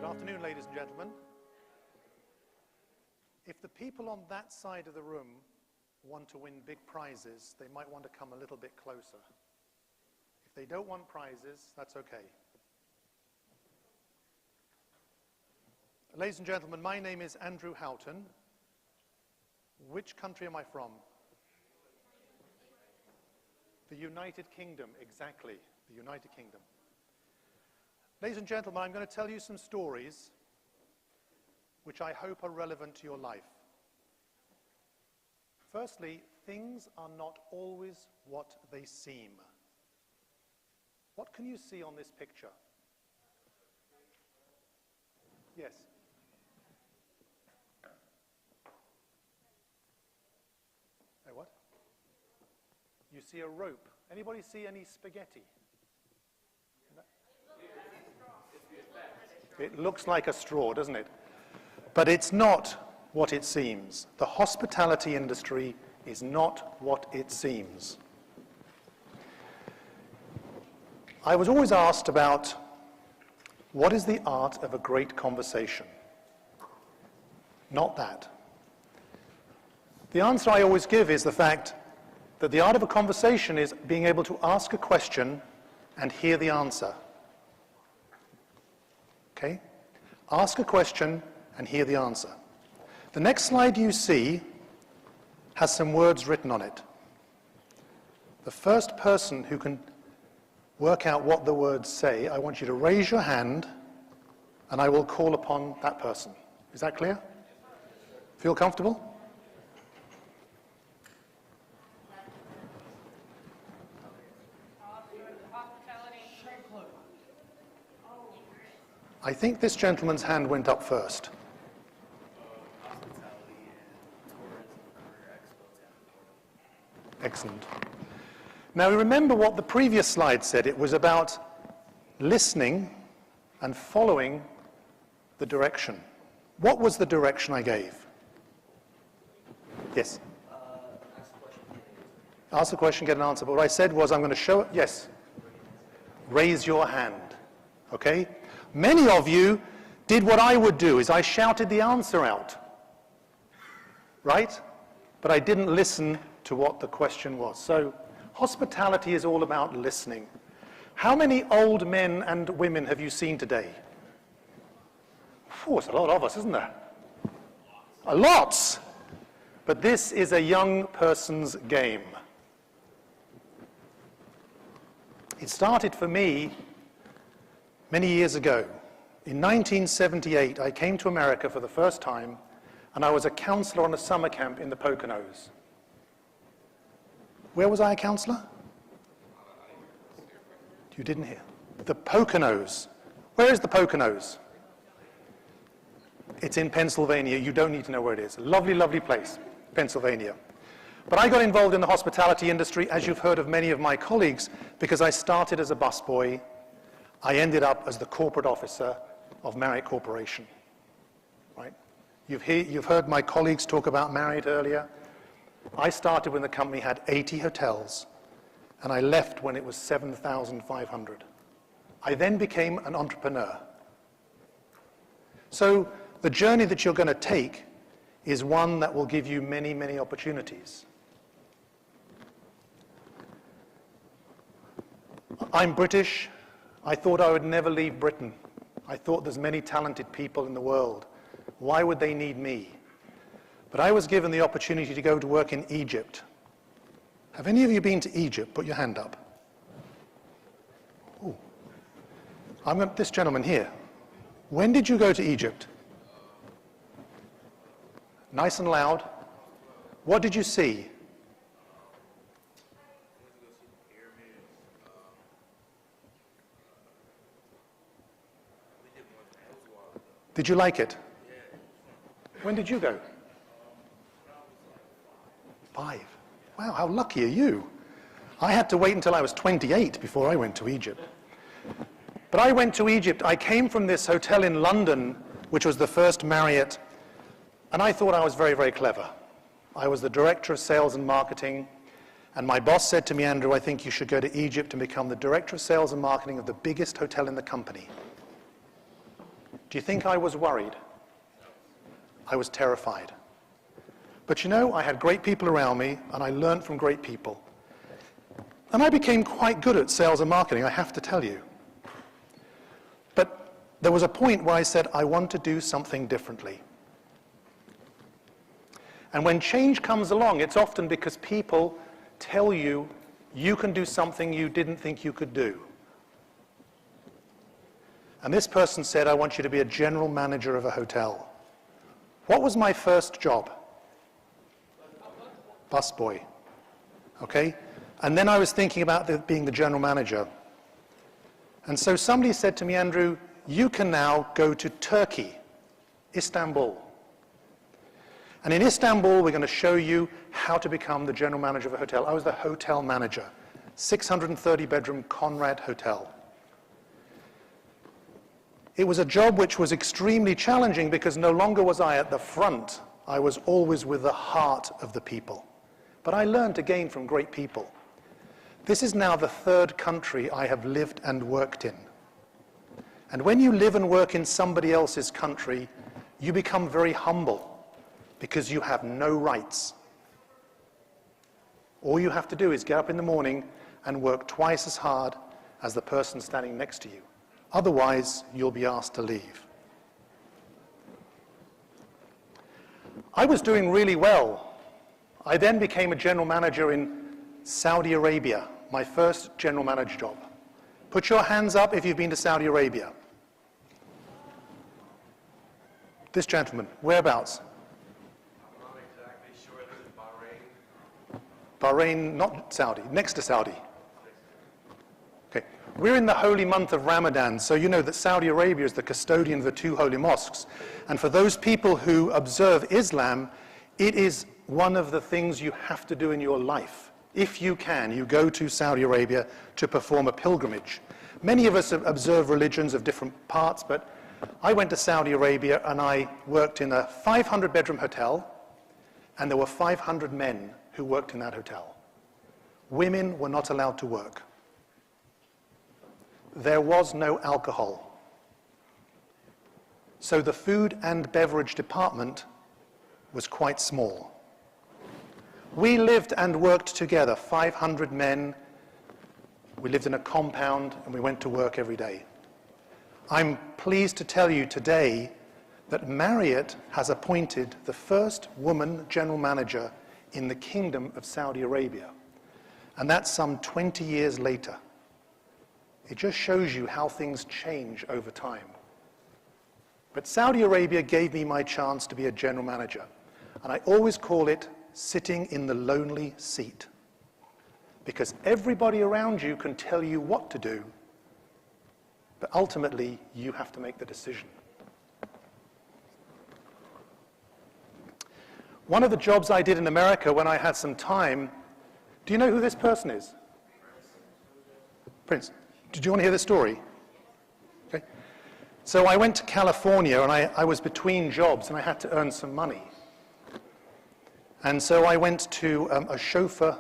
afternoon, ladies and gentlemen. If the people on that side of the room want to win big prizes, they might want to come a little bit closer. If they don't want prizes, that's okay. Ladies and gentlemen, my name is Andrew Houghton. Which country am I from? The United Kingdom, exactly, the United Kingdom. Ladies and gentlemen, I'm going to tell you some stories which I hope are relevant to your life. Firstly, things are not always what they seem. What can you see on this picture? Yes? Hey, what? You see a rope. Anybody see any spaghetti? It looks like a straw, doesn't it? But it's not what it seems. The hospitality industry is not what it seems. I was always asked about what is the art of a great conversation? Not that. The answer I always give is the fact that the art of a conversation is being able to ask a question and hear the answer. Okay? Ask a question and hear the answer. The next slide you see has some words written on it. The first person who can work out what the words say, I want you to raise your hand and I will call upon that person. Is that clear? Feel comfortable? I think this gentleman's hand went up first. Excellent. Now remember what the previous slide said. It was about listening and following the direction. What was the direction I gave? Yes? Ask the question, get an answer. But what I said was I'm going to show it. Yes? Raise your hand. Okay? Many of you did what I would do, is I shouted the answer out. Right? But I didn't listen to what the question was. So hospitality is all about listening. How many old men and women have you seen today? It's a lot of us, isn't there? A lot! But this is a young person's game. It started for me many years ago. In 1978, I came to America for the first time, and I was a counselor on a summer camp in the Poconos. Where was I a counselor? You didn't hear. The Poconos. Where is the Poconos? It's in Pennsylvania. You don't need to know where it is. A lovely, lovely place, Pennsylvania. But I got involved in the hospitality industry, as you've heard of many of my colleagues, because I started as a busboy. I ended up as the corporate officer of Marriott Corporation. Right? You've heard my colleagues talk about Marriott earlier. I started when the company had 80 hotels, and I left when it was 7,500. I then became an entrepreneur. So the journey that you're going to take is one that will give you many, many opportunities. I'm British. I thought I would never leave Britain. I thought there's many talented people in the world. Why would they need me? But I was given the opportunity to go to work in Egypt. Have any of you been to Egypt? Put your hand up. Ooh. This gentleman here. When did you go to Egypt? Nice and loud. What did you see? Did you like it? When did you go? 5. Wow, how lucky are you? I had to wait until I was 28 before I went to Egypt. But I went to Egypt. I came from this hotel in London, which was the first Marriott, and I thought I was very, very clever. I was the director of sales and marketing, and my boss said to me, Andrew, I think you should go to Egypt and become the director of sales and marketing of the biggest hotel in the company. Do you think I was worried? I was terrified. But you know, I had great people around me, and I learned from great people. And I became quite good at sales and marketing, I have to tell you. But there was a point where I said, I want to do something differently. And when change comes along, it's often because people tell you you can do something you didn't think you could do. And this person said, I want you to be a general manager of a hotel. What was my first job? Busboy. Okay? And then I was thinking about being the general manager. And so somebody said to me, Andrew, you can now go to Turkey, Istanbul. And in Istanbul, we're going to show you how to become the general manager of a hotel. I was the hotel manager, 630-bedroom Conrad Hotel. It was a job which was extremely challenging because no longer was I at the front. I was always with the heart of the people. But I learned again from great people. This is now the third country I have lived and worked in. And when you live and work in somebody else's country, you become very humble because you have no rights. All you have to do is get up in the morning and work twice as hard as the person standing next to you. Otherwise, you'll be asked to leave. I was doing really well. I then became a general manager in Saudi Arabia, my first general manager job. Put your hands up if you've been to Saudi Arabia. This gentleman, whereabouts? I'm not exactly sure. This is Bahrain. Bahrain, not Saudi, next to Saudi. Okay. We're in the holy month of Ramadan, so you know that Saudi Arabia is the custodian of the two holy mosques. And for those people who observe Islam, it is one of the things you have to do in your life. If you can, you go to Saudi Arabia to perform a pilgrimage. Many of us observe religions of different parts, but I went to Saudi Arabia and I worked in a 500-bedroom hotel, and there were 500 men who worked in that hotel. Women were not allowed to work. There was no alcohol. So the food and beverage department was quite small. We lived and worked together, 500 men. We lived in a compound and we went to work every day. I'm pleased to tell you today that Marriott has appointed the first woman general manager in the Kingdom of Saudi Arabia. And that's some 20 years later. It just shows you how things change over time. But Saudi Arabia gave me my chance to be a general manager. And I always call it sitting in the lonely seat. Because everybody around you can tell you what to do, but ultimately you have to make the decision. One of the jobs I did in America when I had some time, do you know who this person is? Prince. Did you want to hear the story? Okay. So I went to California and I was between jobs and I had to earn some money. And so I went to a chauffeur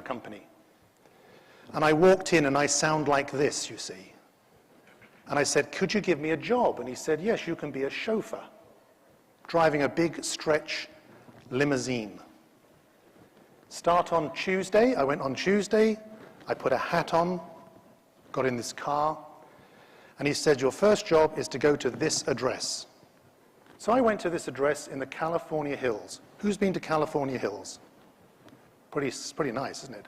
company. And I walked in and I sound like this, you see. And I said, could you give me a job? And he said, yes, you can be a chauffeur, driving a big stretch limousine. Start on Tuesday. I went on Tuesday. I put a hat on, got in this car, and he said, your first job is to go to this address. So I went to this address in the California Hills. Who's been to California Hills? Pretty nice, isn't it?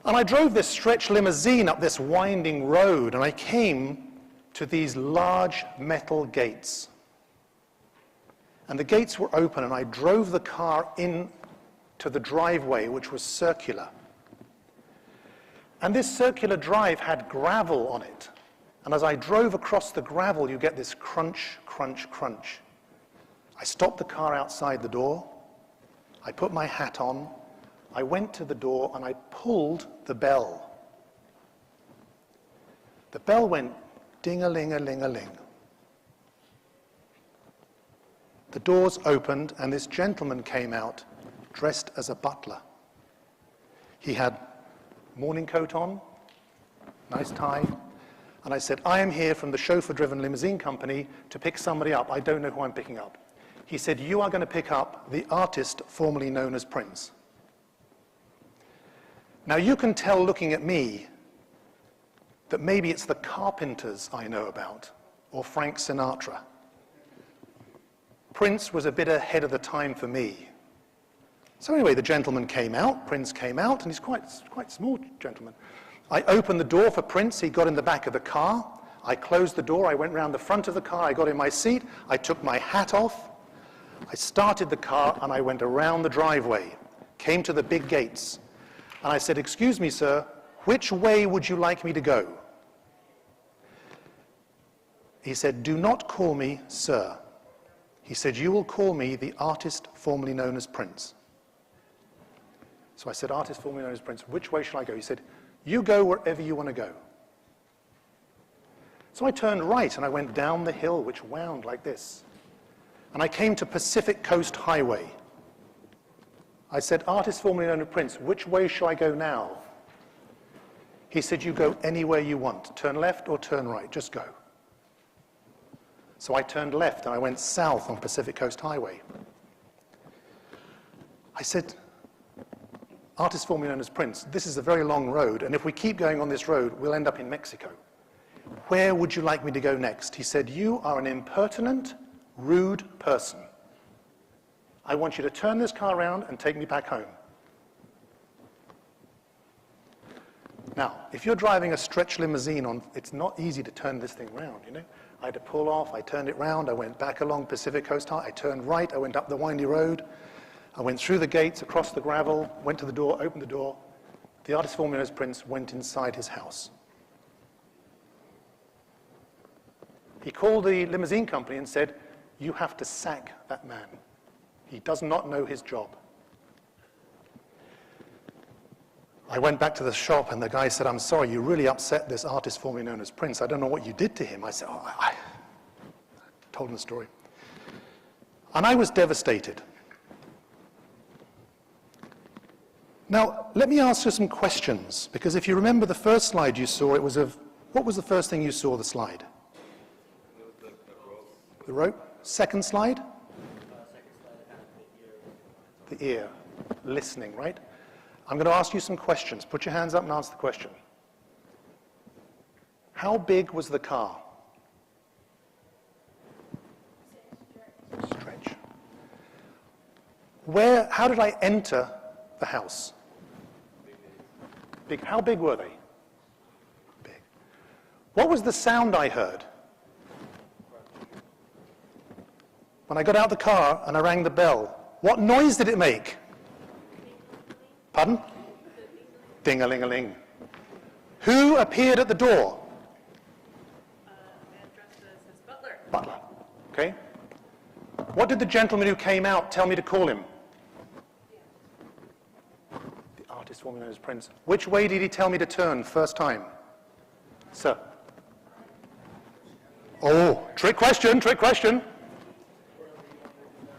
And I drove this stretch limousine up this winding road, and I came to these large metal gates. And the gates were open, and I drove the car in to the driveway, which was circular. And this circular drive had gravel on it. And as I drove across the gravel, you get this crunch, crunch, crunch. I stopped the car outside the door. I put my hat on. I went to the door and I pulled the bell. The bell went ding-a-ling-a-ling-a-ling. The doors opened and this gentleman came out dressed as a butler. He had morning coat on, nice tie, And I said, I am here from the chauffeur-driven limousine company to pick somebody up. I don't know who I'm picking up. He said, you are going to pick up the artist formerly known as Prince. Now, you can tell looking at me that maybe it's the Carpenters I know about, or Frank Sinatra. Prince was a bit ahead of the time for me. So anyway, the gentleman came out, Prince came out, and he's quite small gentleman. I opened the door for Prince, he got in the back of the car. I closed the door, I went round the front of the car, I got in my seat, I took my hat off, I started the car, and I went around the driveway, came to the big gates, and I said, excuse me, sir, which way would you like me to go? He said, do not call me sir. He said, you will call me the artist formerly known as Prince. So I said, artist formerly known as Prince, which way shall I go? He said, you go wherever you want to go. So I turned right and I went down the hill, which wound like this. And I came to Pacific Coast Highway. I said, artist formerly known as Prince, which way shall I go now? He said, you go anywhere you want. Turn left or turn right, just go. So I turned left and I went south on Pacific Coast Highway. I said, artist formerly known as Prince, this is a very long road, and if we keep going on this road, we'll end up in Mexico. Where would you like me to go next? He said, you are an impertinent, rude person. I want you to turn this car around and take me back home. Now, if you're driving a stretch limousine, it's not easy to turn this thing around, you know? I had to pull off, I turned it round, I went back along Pacific Coast Highway, I turned right, I went up the windy road, I went through the gates, across the gravel, went to the door, opened the door. The artist formerly known as Prince went inside his house. He called the limousine company and said, you have to sack that man. He does not know his job. I went back to the shop and the guy said, I'm sorry, you really upset this artist formerly known as Prince. I don't know what you did to him. I said, I told him the story. And I was devastated. Now, let me ask you some questions, because if you remember the first slide you saw, it was of, what was the first thing you saw, the slide? The rope. Second slide? The ear. Listening, right? I'm going to ask you some questions. Put your hands up and answer the question. How big was the car? Stretch. How did I enter the house? Big. How big were they? Big. What was the sound I heard? When I got out of the car and I rang the bell, what noise did it make? Pardon? Ding-a-ling-a-ling. Who appeared at the door? Butler. Okay. What did the gentleman who came out tell me to call him? The artist formerly known as Prince. Which way did he tell me to turn first time? Sir. Oh, trick question, trick question.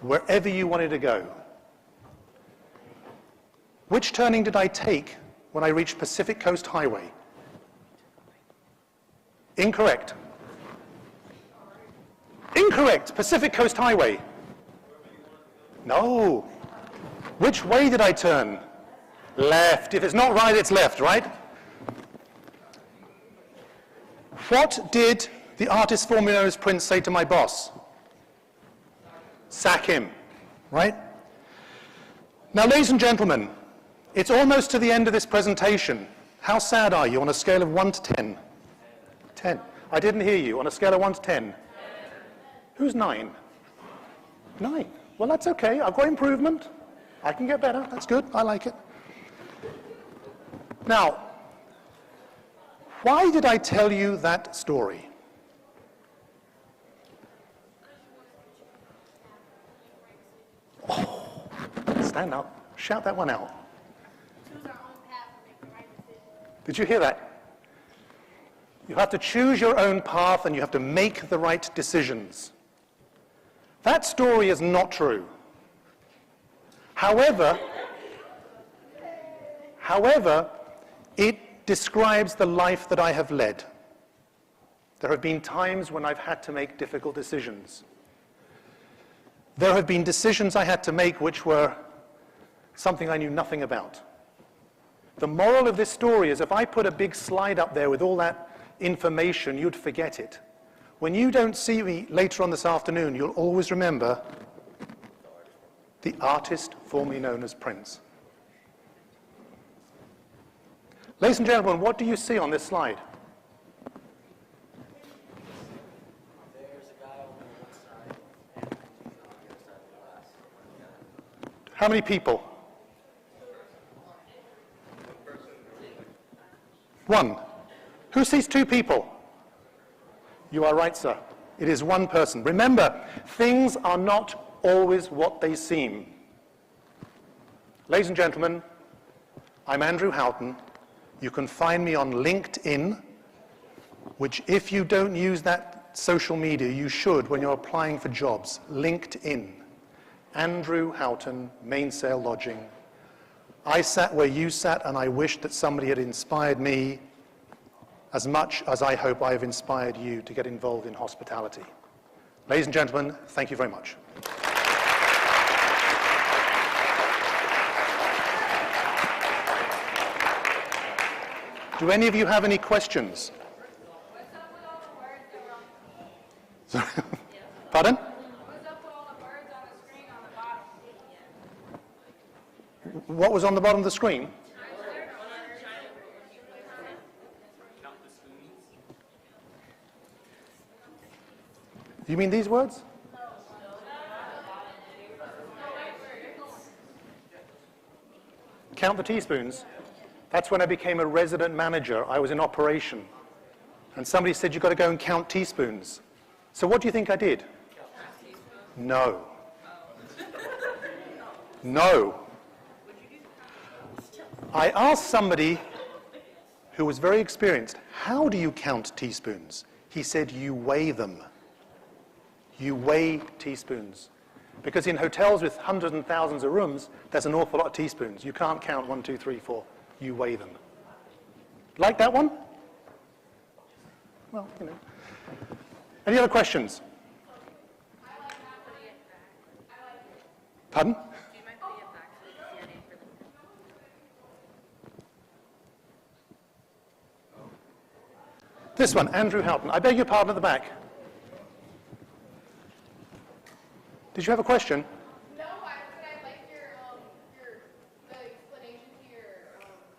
Wherever you wanted to go. Which turning did I take when I reached Pacific Coast Highway? Incorrect. Incorrect. Pacific Coast Highway. No. Which way did I turn? Left. If it's not right, it's left, right? What did the artist formerly known as Prince say to my boss? Sack him, right? Now, ladies and gentlemen, it's almost to the end of this presentation. How sad are you on a scale of 1 to 10? 10. I didn't hear you. On a scale of 1 to 10? Who's 9? 9. Well, that's okay. I've got improvement. I can get better. That's good. I like it. Now, why did I tell you that story? Oh, stand up. Shout that one out. Did you hear that? You have to choose your own path and you have to make the right decisions. That story is not true. However, it describes the life that I have led. There have been times when I've had to make difficult decisions. There have been decisions I had to make which were something I knew nothing about. The moral of this story is if I put a big slide up there with all that information, you'd forget it. When you don't see me later on this afternoon, you'll always remember the artist formerly known as Prince. Ladies and gentlemen, what do you see on this slide? How many people? One. Who sees two people? You are right, sir. It is one person. Remember, things are not always what they seem. Ladies and gentlemen, I'm Andrew Houghton. You can find me on LinkedIn, which if you don't use that social media, you should when you're applying for jobs. LinkedIn. Andrew Houghton, Mainsail Lodging. I sat where you sat, and I wish that somebody had inspired me as much as I hope I have inspired you to get involved in hospitality. Ladies and gentlemen, thank you very much. Do any of you have any questions? Sorry. Pardon? What was on the bottom of the screen? You mean these words? Count the teaspoons. That's when I became a resident manager. I was in operation. And somebody said, you've got to go and count teaspoons. So what do you think I did? No. No. I asked somebody who was very experienced, how do you count teaspoons? He said, you weigh them. You weigh teaspoons. Because in hotels with hundreds and thousands of rooms, there's an awful lot of teaspoons. You can't count 1, 2, 3, 4. You weigh them. Like that one? Well, you know. Any other questions? Pardon? This one, Andrew Houghton. I beg your pardon at the back. Did you have a question? No, I said I like the explanation to your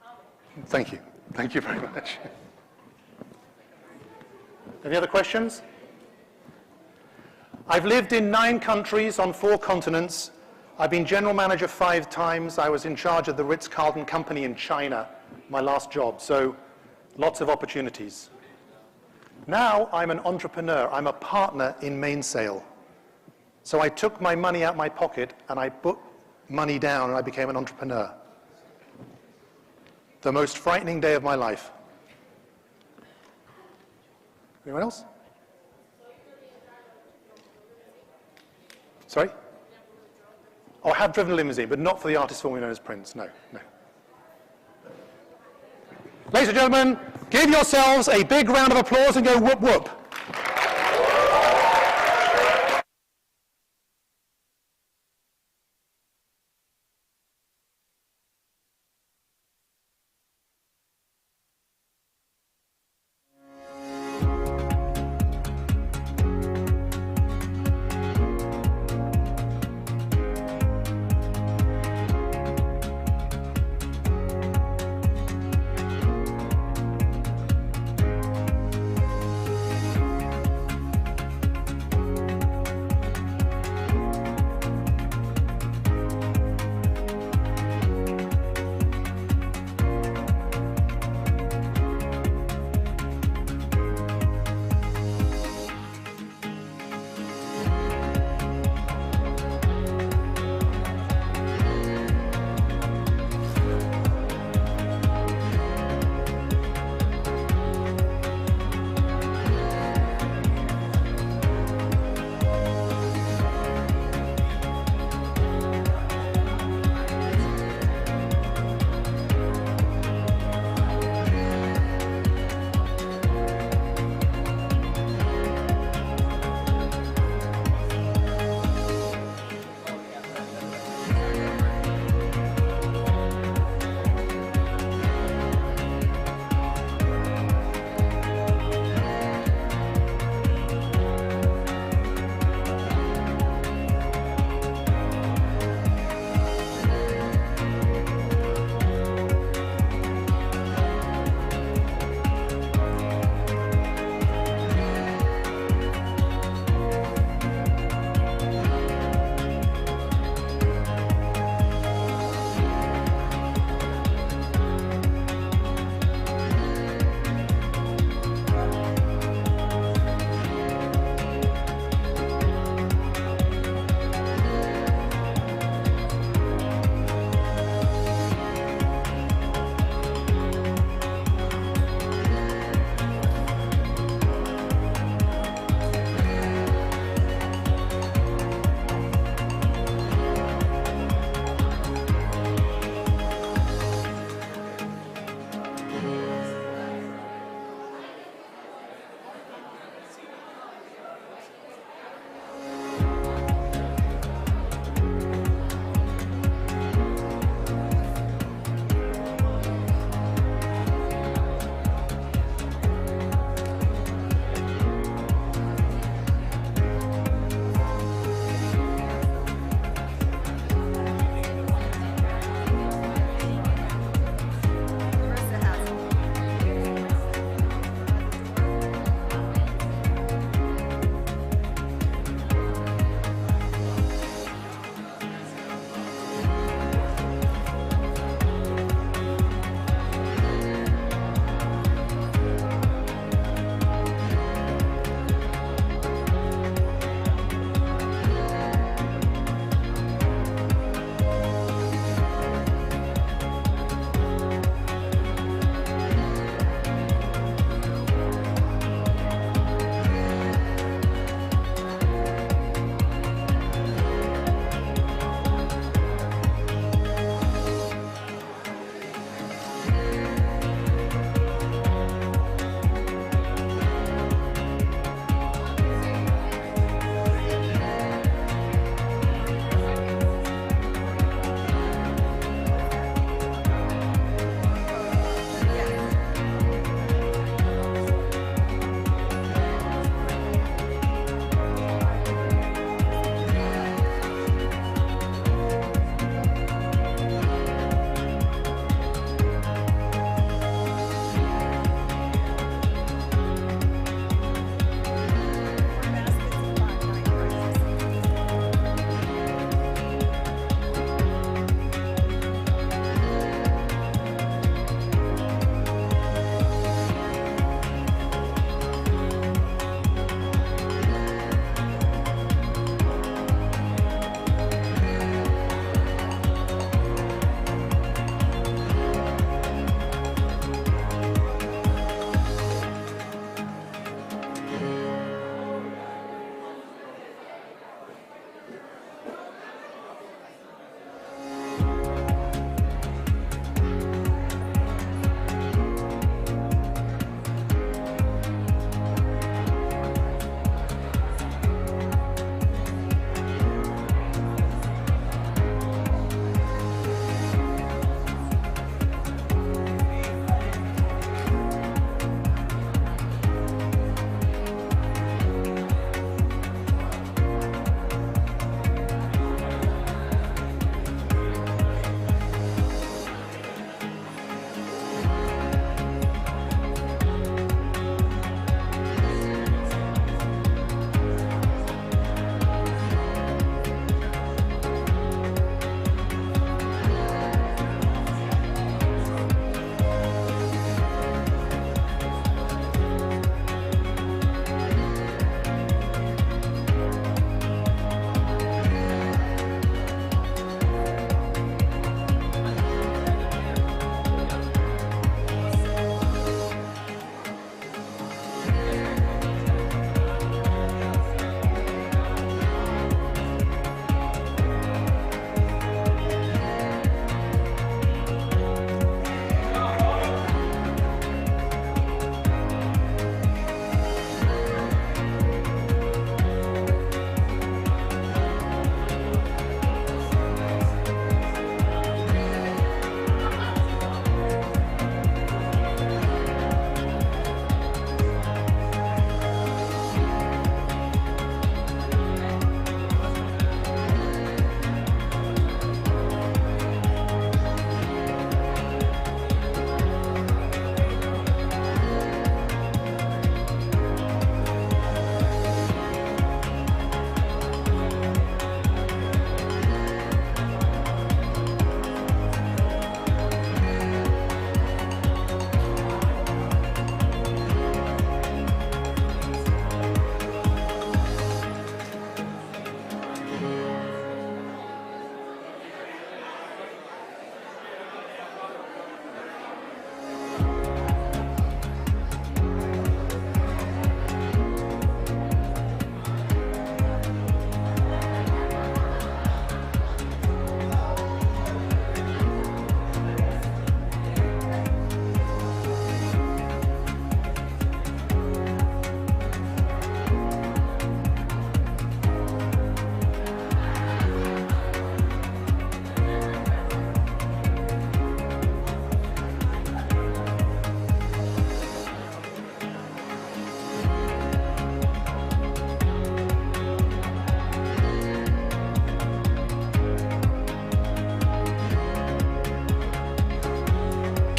comment. Thank you. Thank you very much. Any other questions? I've lived in 9 countries on 4 continents. I've been general manager 5 times. I was in charge of the Ritz-Carlton company in China, my last job. So lots of opportunities. Now I'm an entrepreneur. I'm a partner in Mainsail. So I took my money out of my pocket and I put money down and I became an entrepreneur. The most frightening day of my life. Anyone else? Sorry? Oh, I have driven a limousine, but not for the artist formerly known as Prince. No, no. Ladies and gentlemen, give yourselves a big round of applause and go whoop whoop.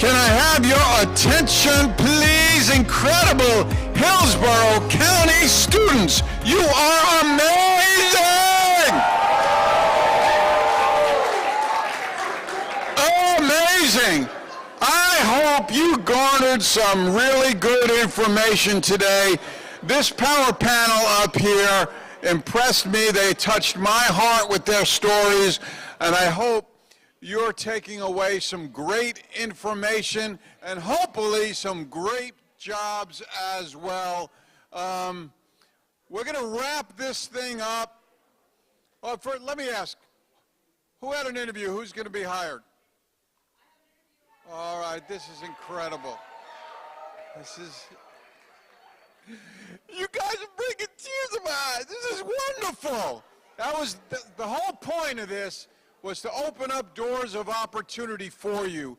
Can I have your attention, please? Incredible Hillsborough County students. You are amazing! Amazing! I hope you garnered some really good information today. This power panel up here impressed me. They touched my heart with their stories, and I hope you're taking away some great information and hopefully some great jobs as well. We're going to wrap this thing up. Oh, let me ask, who had an interview? Who's going to be hired? All right, this is incredible. This is... You guys are bringing tears to my eyes. This is wonderful. That was the whole point of this, was to open up doors of opportunity for you.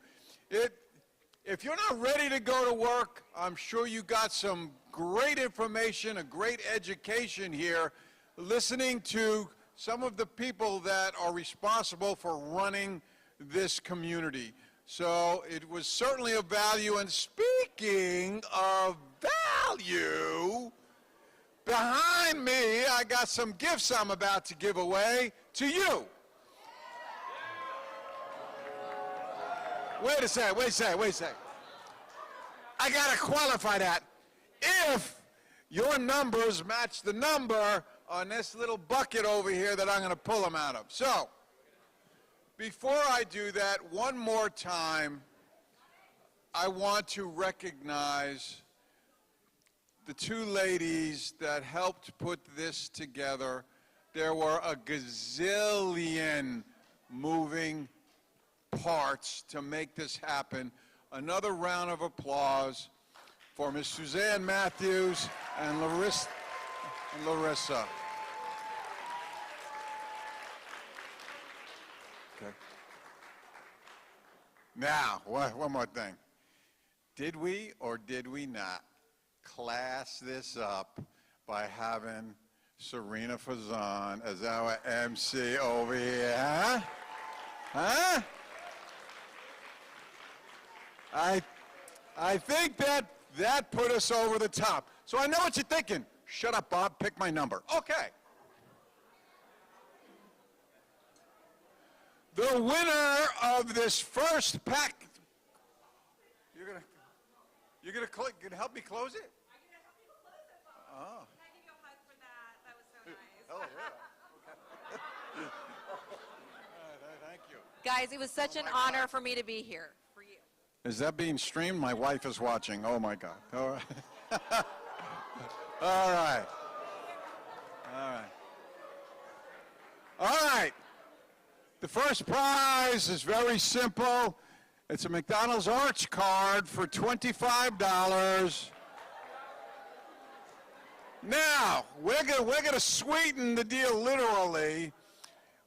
If you're not ready to go to work, I'm sure you got some great information, a great education here, listening to some of the people that are responsible for running this community. So it was certainly of value. And speaking of value, behind me, I got some gifts I'm about to give away to you. Wait a second. I gotta qualify that. If your numbers match the number on this little bucket over here that I'm gonna pull them out of. So, before I do that, one more time, I want to recognize the two ladies that helped put this together. There were a gazillion moving parts to make this happen. Another round of applause for Ms. Suzanne Matthews and Larissa. Okay. Now, one more thing. Did we or did we not class this up by having Serena Fazan as our MC over here? Huh? I think that put us over the top. So I know what you're thinking. Shut up, Bob. Pick my number. Okay. The winner of this first pack. You're gonna help me close it? I'm gonna help you close it, Bob. Oh. Can I give you a hug for that? That was so nice. Oh yeah. Okay. Thank you. Guys, it was such an honor for me to be here. Is that being streamed? My wife is watching. Oh, my God. All right. All right. All right. All right. The first prize is very simple. It's a McDonald's Arch card for $25. Now, we're gonna sweeten the deal literally.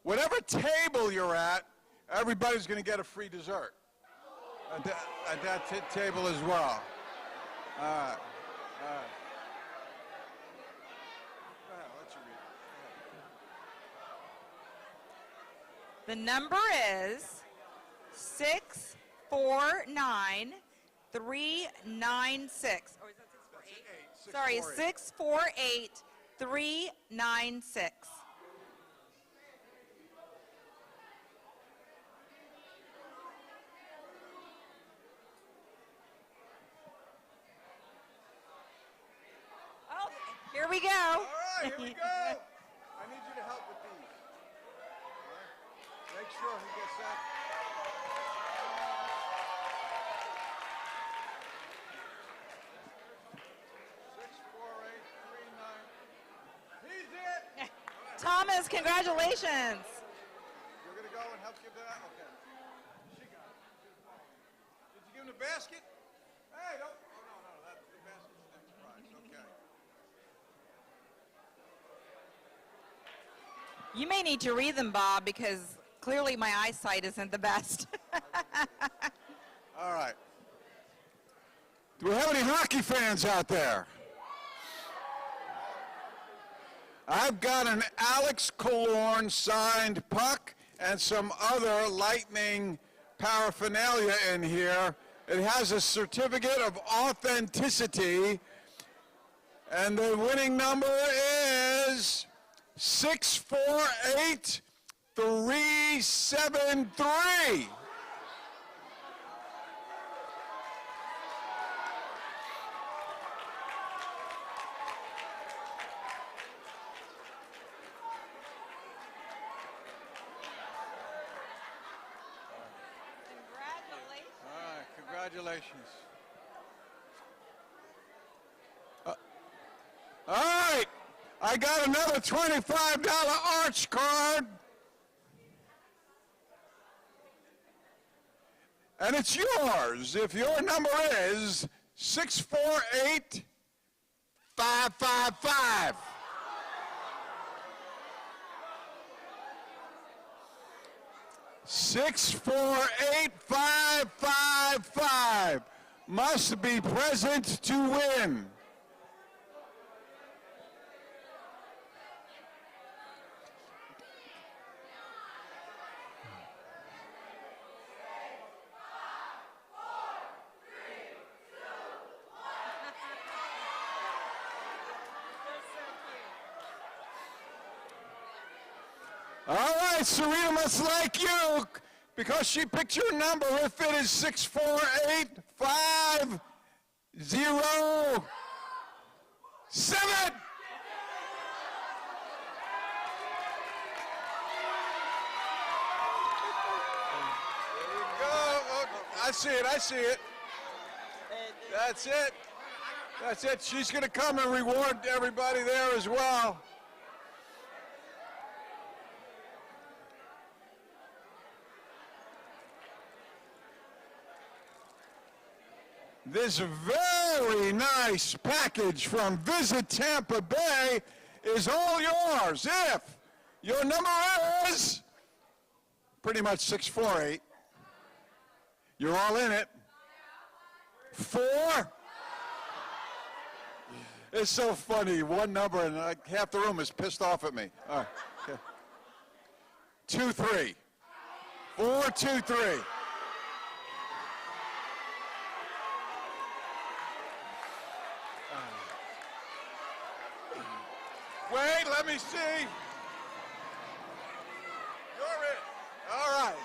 Whatever table you're at, everybody's going to get a free dessert. At that table as well. All right. Let you read. The number is 649396. Or is that 648? Sorry, 648396. Here we go. All right, here we go. I need you to help with these. All right. Make sure he gets that. He's it. Thomas, congratulations. You're going to go and help give that? Okay. She got it. Did you give him the basket? Hey, don't. Oh, no. That's the basket's the next prize. Okay. You may need to read them, Bob, because clearly my eyesight isn't the best. All right. Do we have any hockey fans out there? I've got an Alex Killorn signed puck and some other Lightning paraphernalia in here. It has a certificate of authenticity, and the winning number is 648373. Congratulations. All right, I got another $25 Arch card. And it's yours if your number is 648555. Six, 48555 must be present to win. All right, Serena must like you because she picked your number. If it is 648507. There you go. I see it. I see it. That's it. That's it. She's going to come and reward everybody there as well. This very nice package from Visit Tampa Bay is all yours if your number is pretty much 648. You're all in it. 4. It's so funny. One number and half the room is pissed off at me. All right. Okay. 23. 423. Wait, let me see. You're it. All right.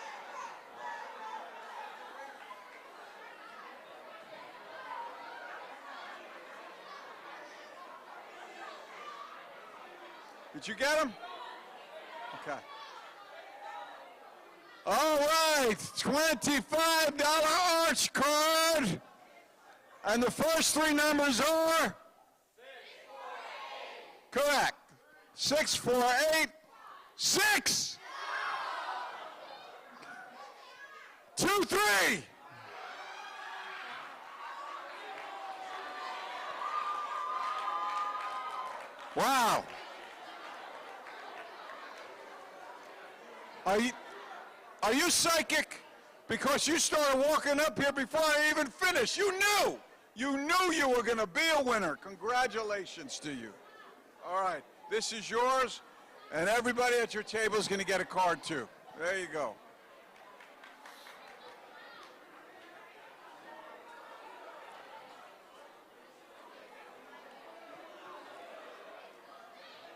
Did you get him? Okay. All right, $25 Arch card. And the first 3 numbers are? Correct. 6486. 23. Wow. Are you psychic? Because you started walking up here before I even finished. You knew you were going to be a winner. Congratulations to you. All right, this is yours, and everybody at your table is going to get a card too. There you go.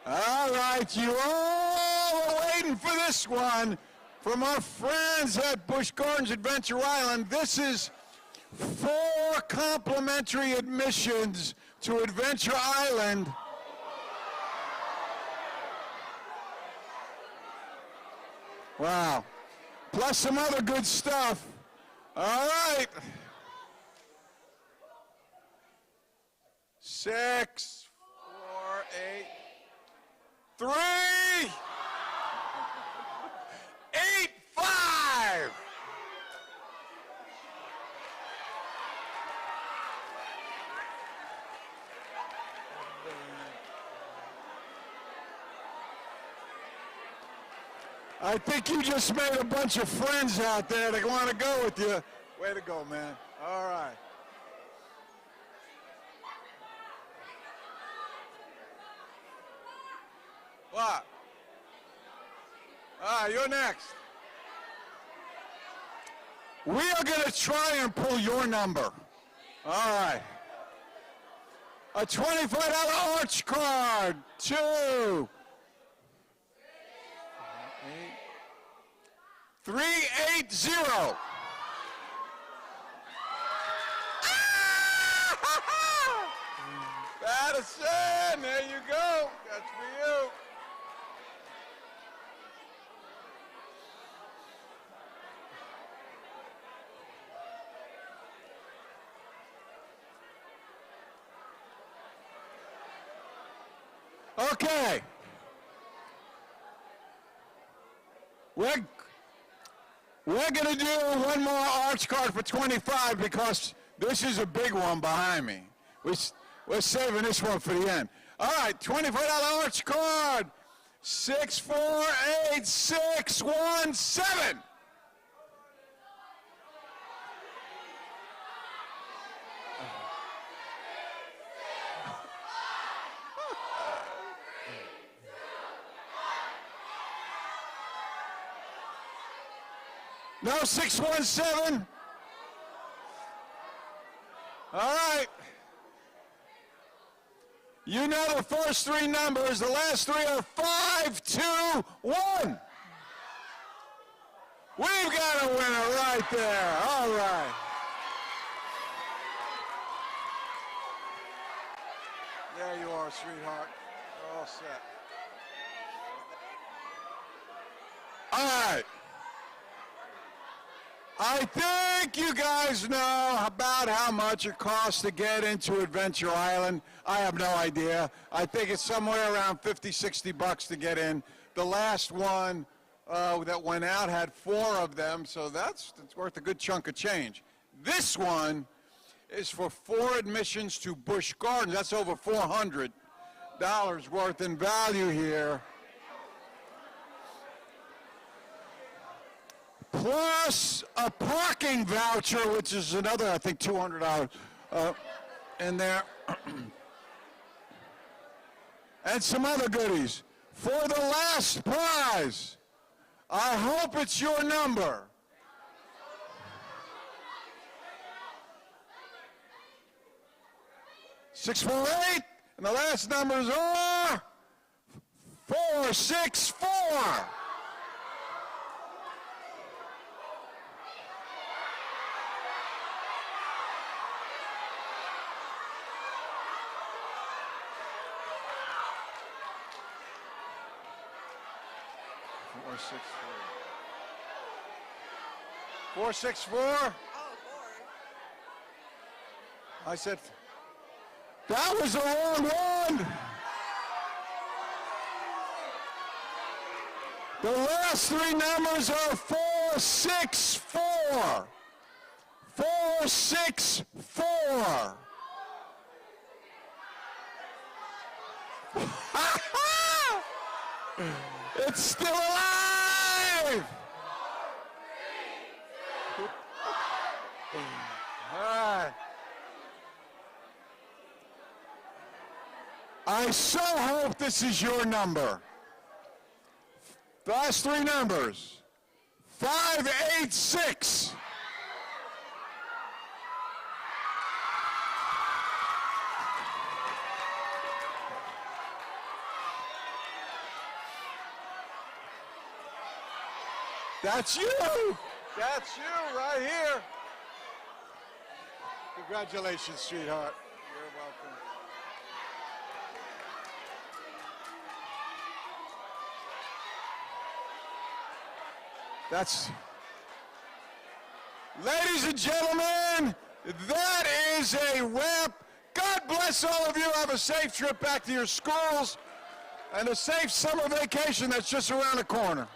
All right, you all are waiting for this one from our friends at Busch Gardens Adventure Island. This is 4 complimentary admissions to Adventure Island. Wow. Plus some other good stuff. All right. 6, 4, 8, 3, 8, 5. I think you just made a bunch of friends out there that want to go with you. Way to go, man. All right. What? All right, you're next. We are going to try and pull your number. All right. A $25 arch card. 2. 380. Madison, there you go. That's for you. Okay. We're going to do one more arch card for 25 because this is a big one behind me. We're saving this one for the end. All right, $25 arch card. 648617. No, 617. All right. You know the first 3 numbers. The last 3 are 5, 2, 1. We've got a winner right there. All right. There you are, sweetheart. You're all set. All right. I think you guys know about how much it costs to get into Adventure Island. I have no idea. I think it's somewhere around $50-60 to get in. The last one that went out had 4 of them, so that's worth a good chunk of change. This one is for 4 admissions to Busch Gardens. That's over $400 worth in value here. Plus a parking voucher, which is another, I think, $200 in there. And some other goodies. For the last prize, I hope it's your number. $648, and the last numbers are 464. Four, 6, 4. Oh, 4. I said, that was the wrong one. The last 3 numbers are 464. 464. It's still alive! All right. I so hope this is your number. The last 3 numbers. 586. That's you. That's you right here. Congratulations, sweetheart. You're welcome. That's, ladies and gentlemen, that is a wrap. God bless all of you. Have a safe trip back to your schools and a safe summer vacation that's just around the corner.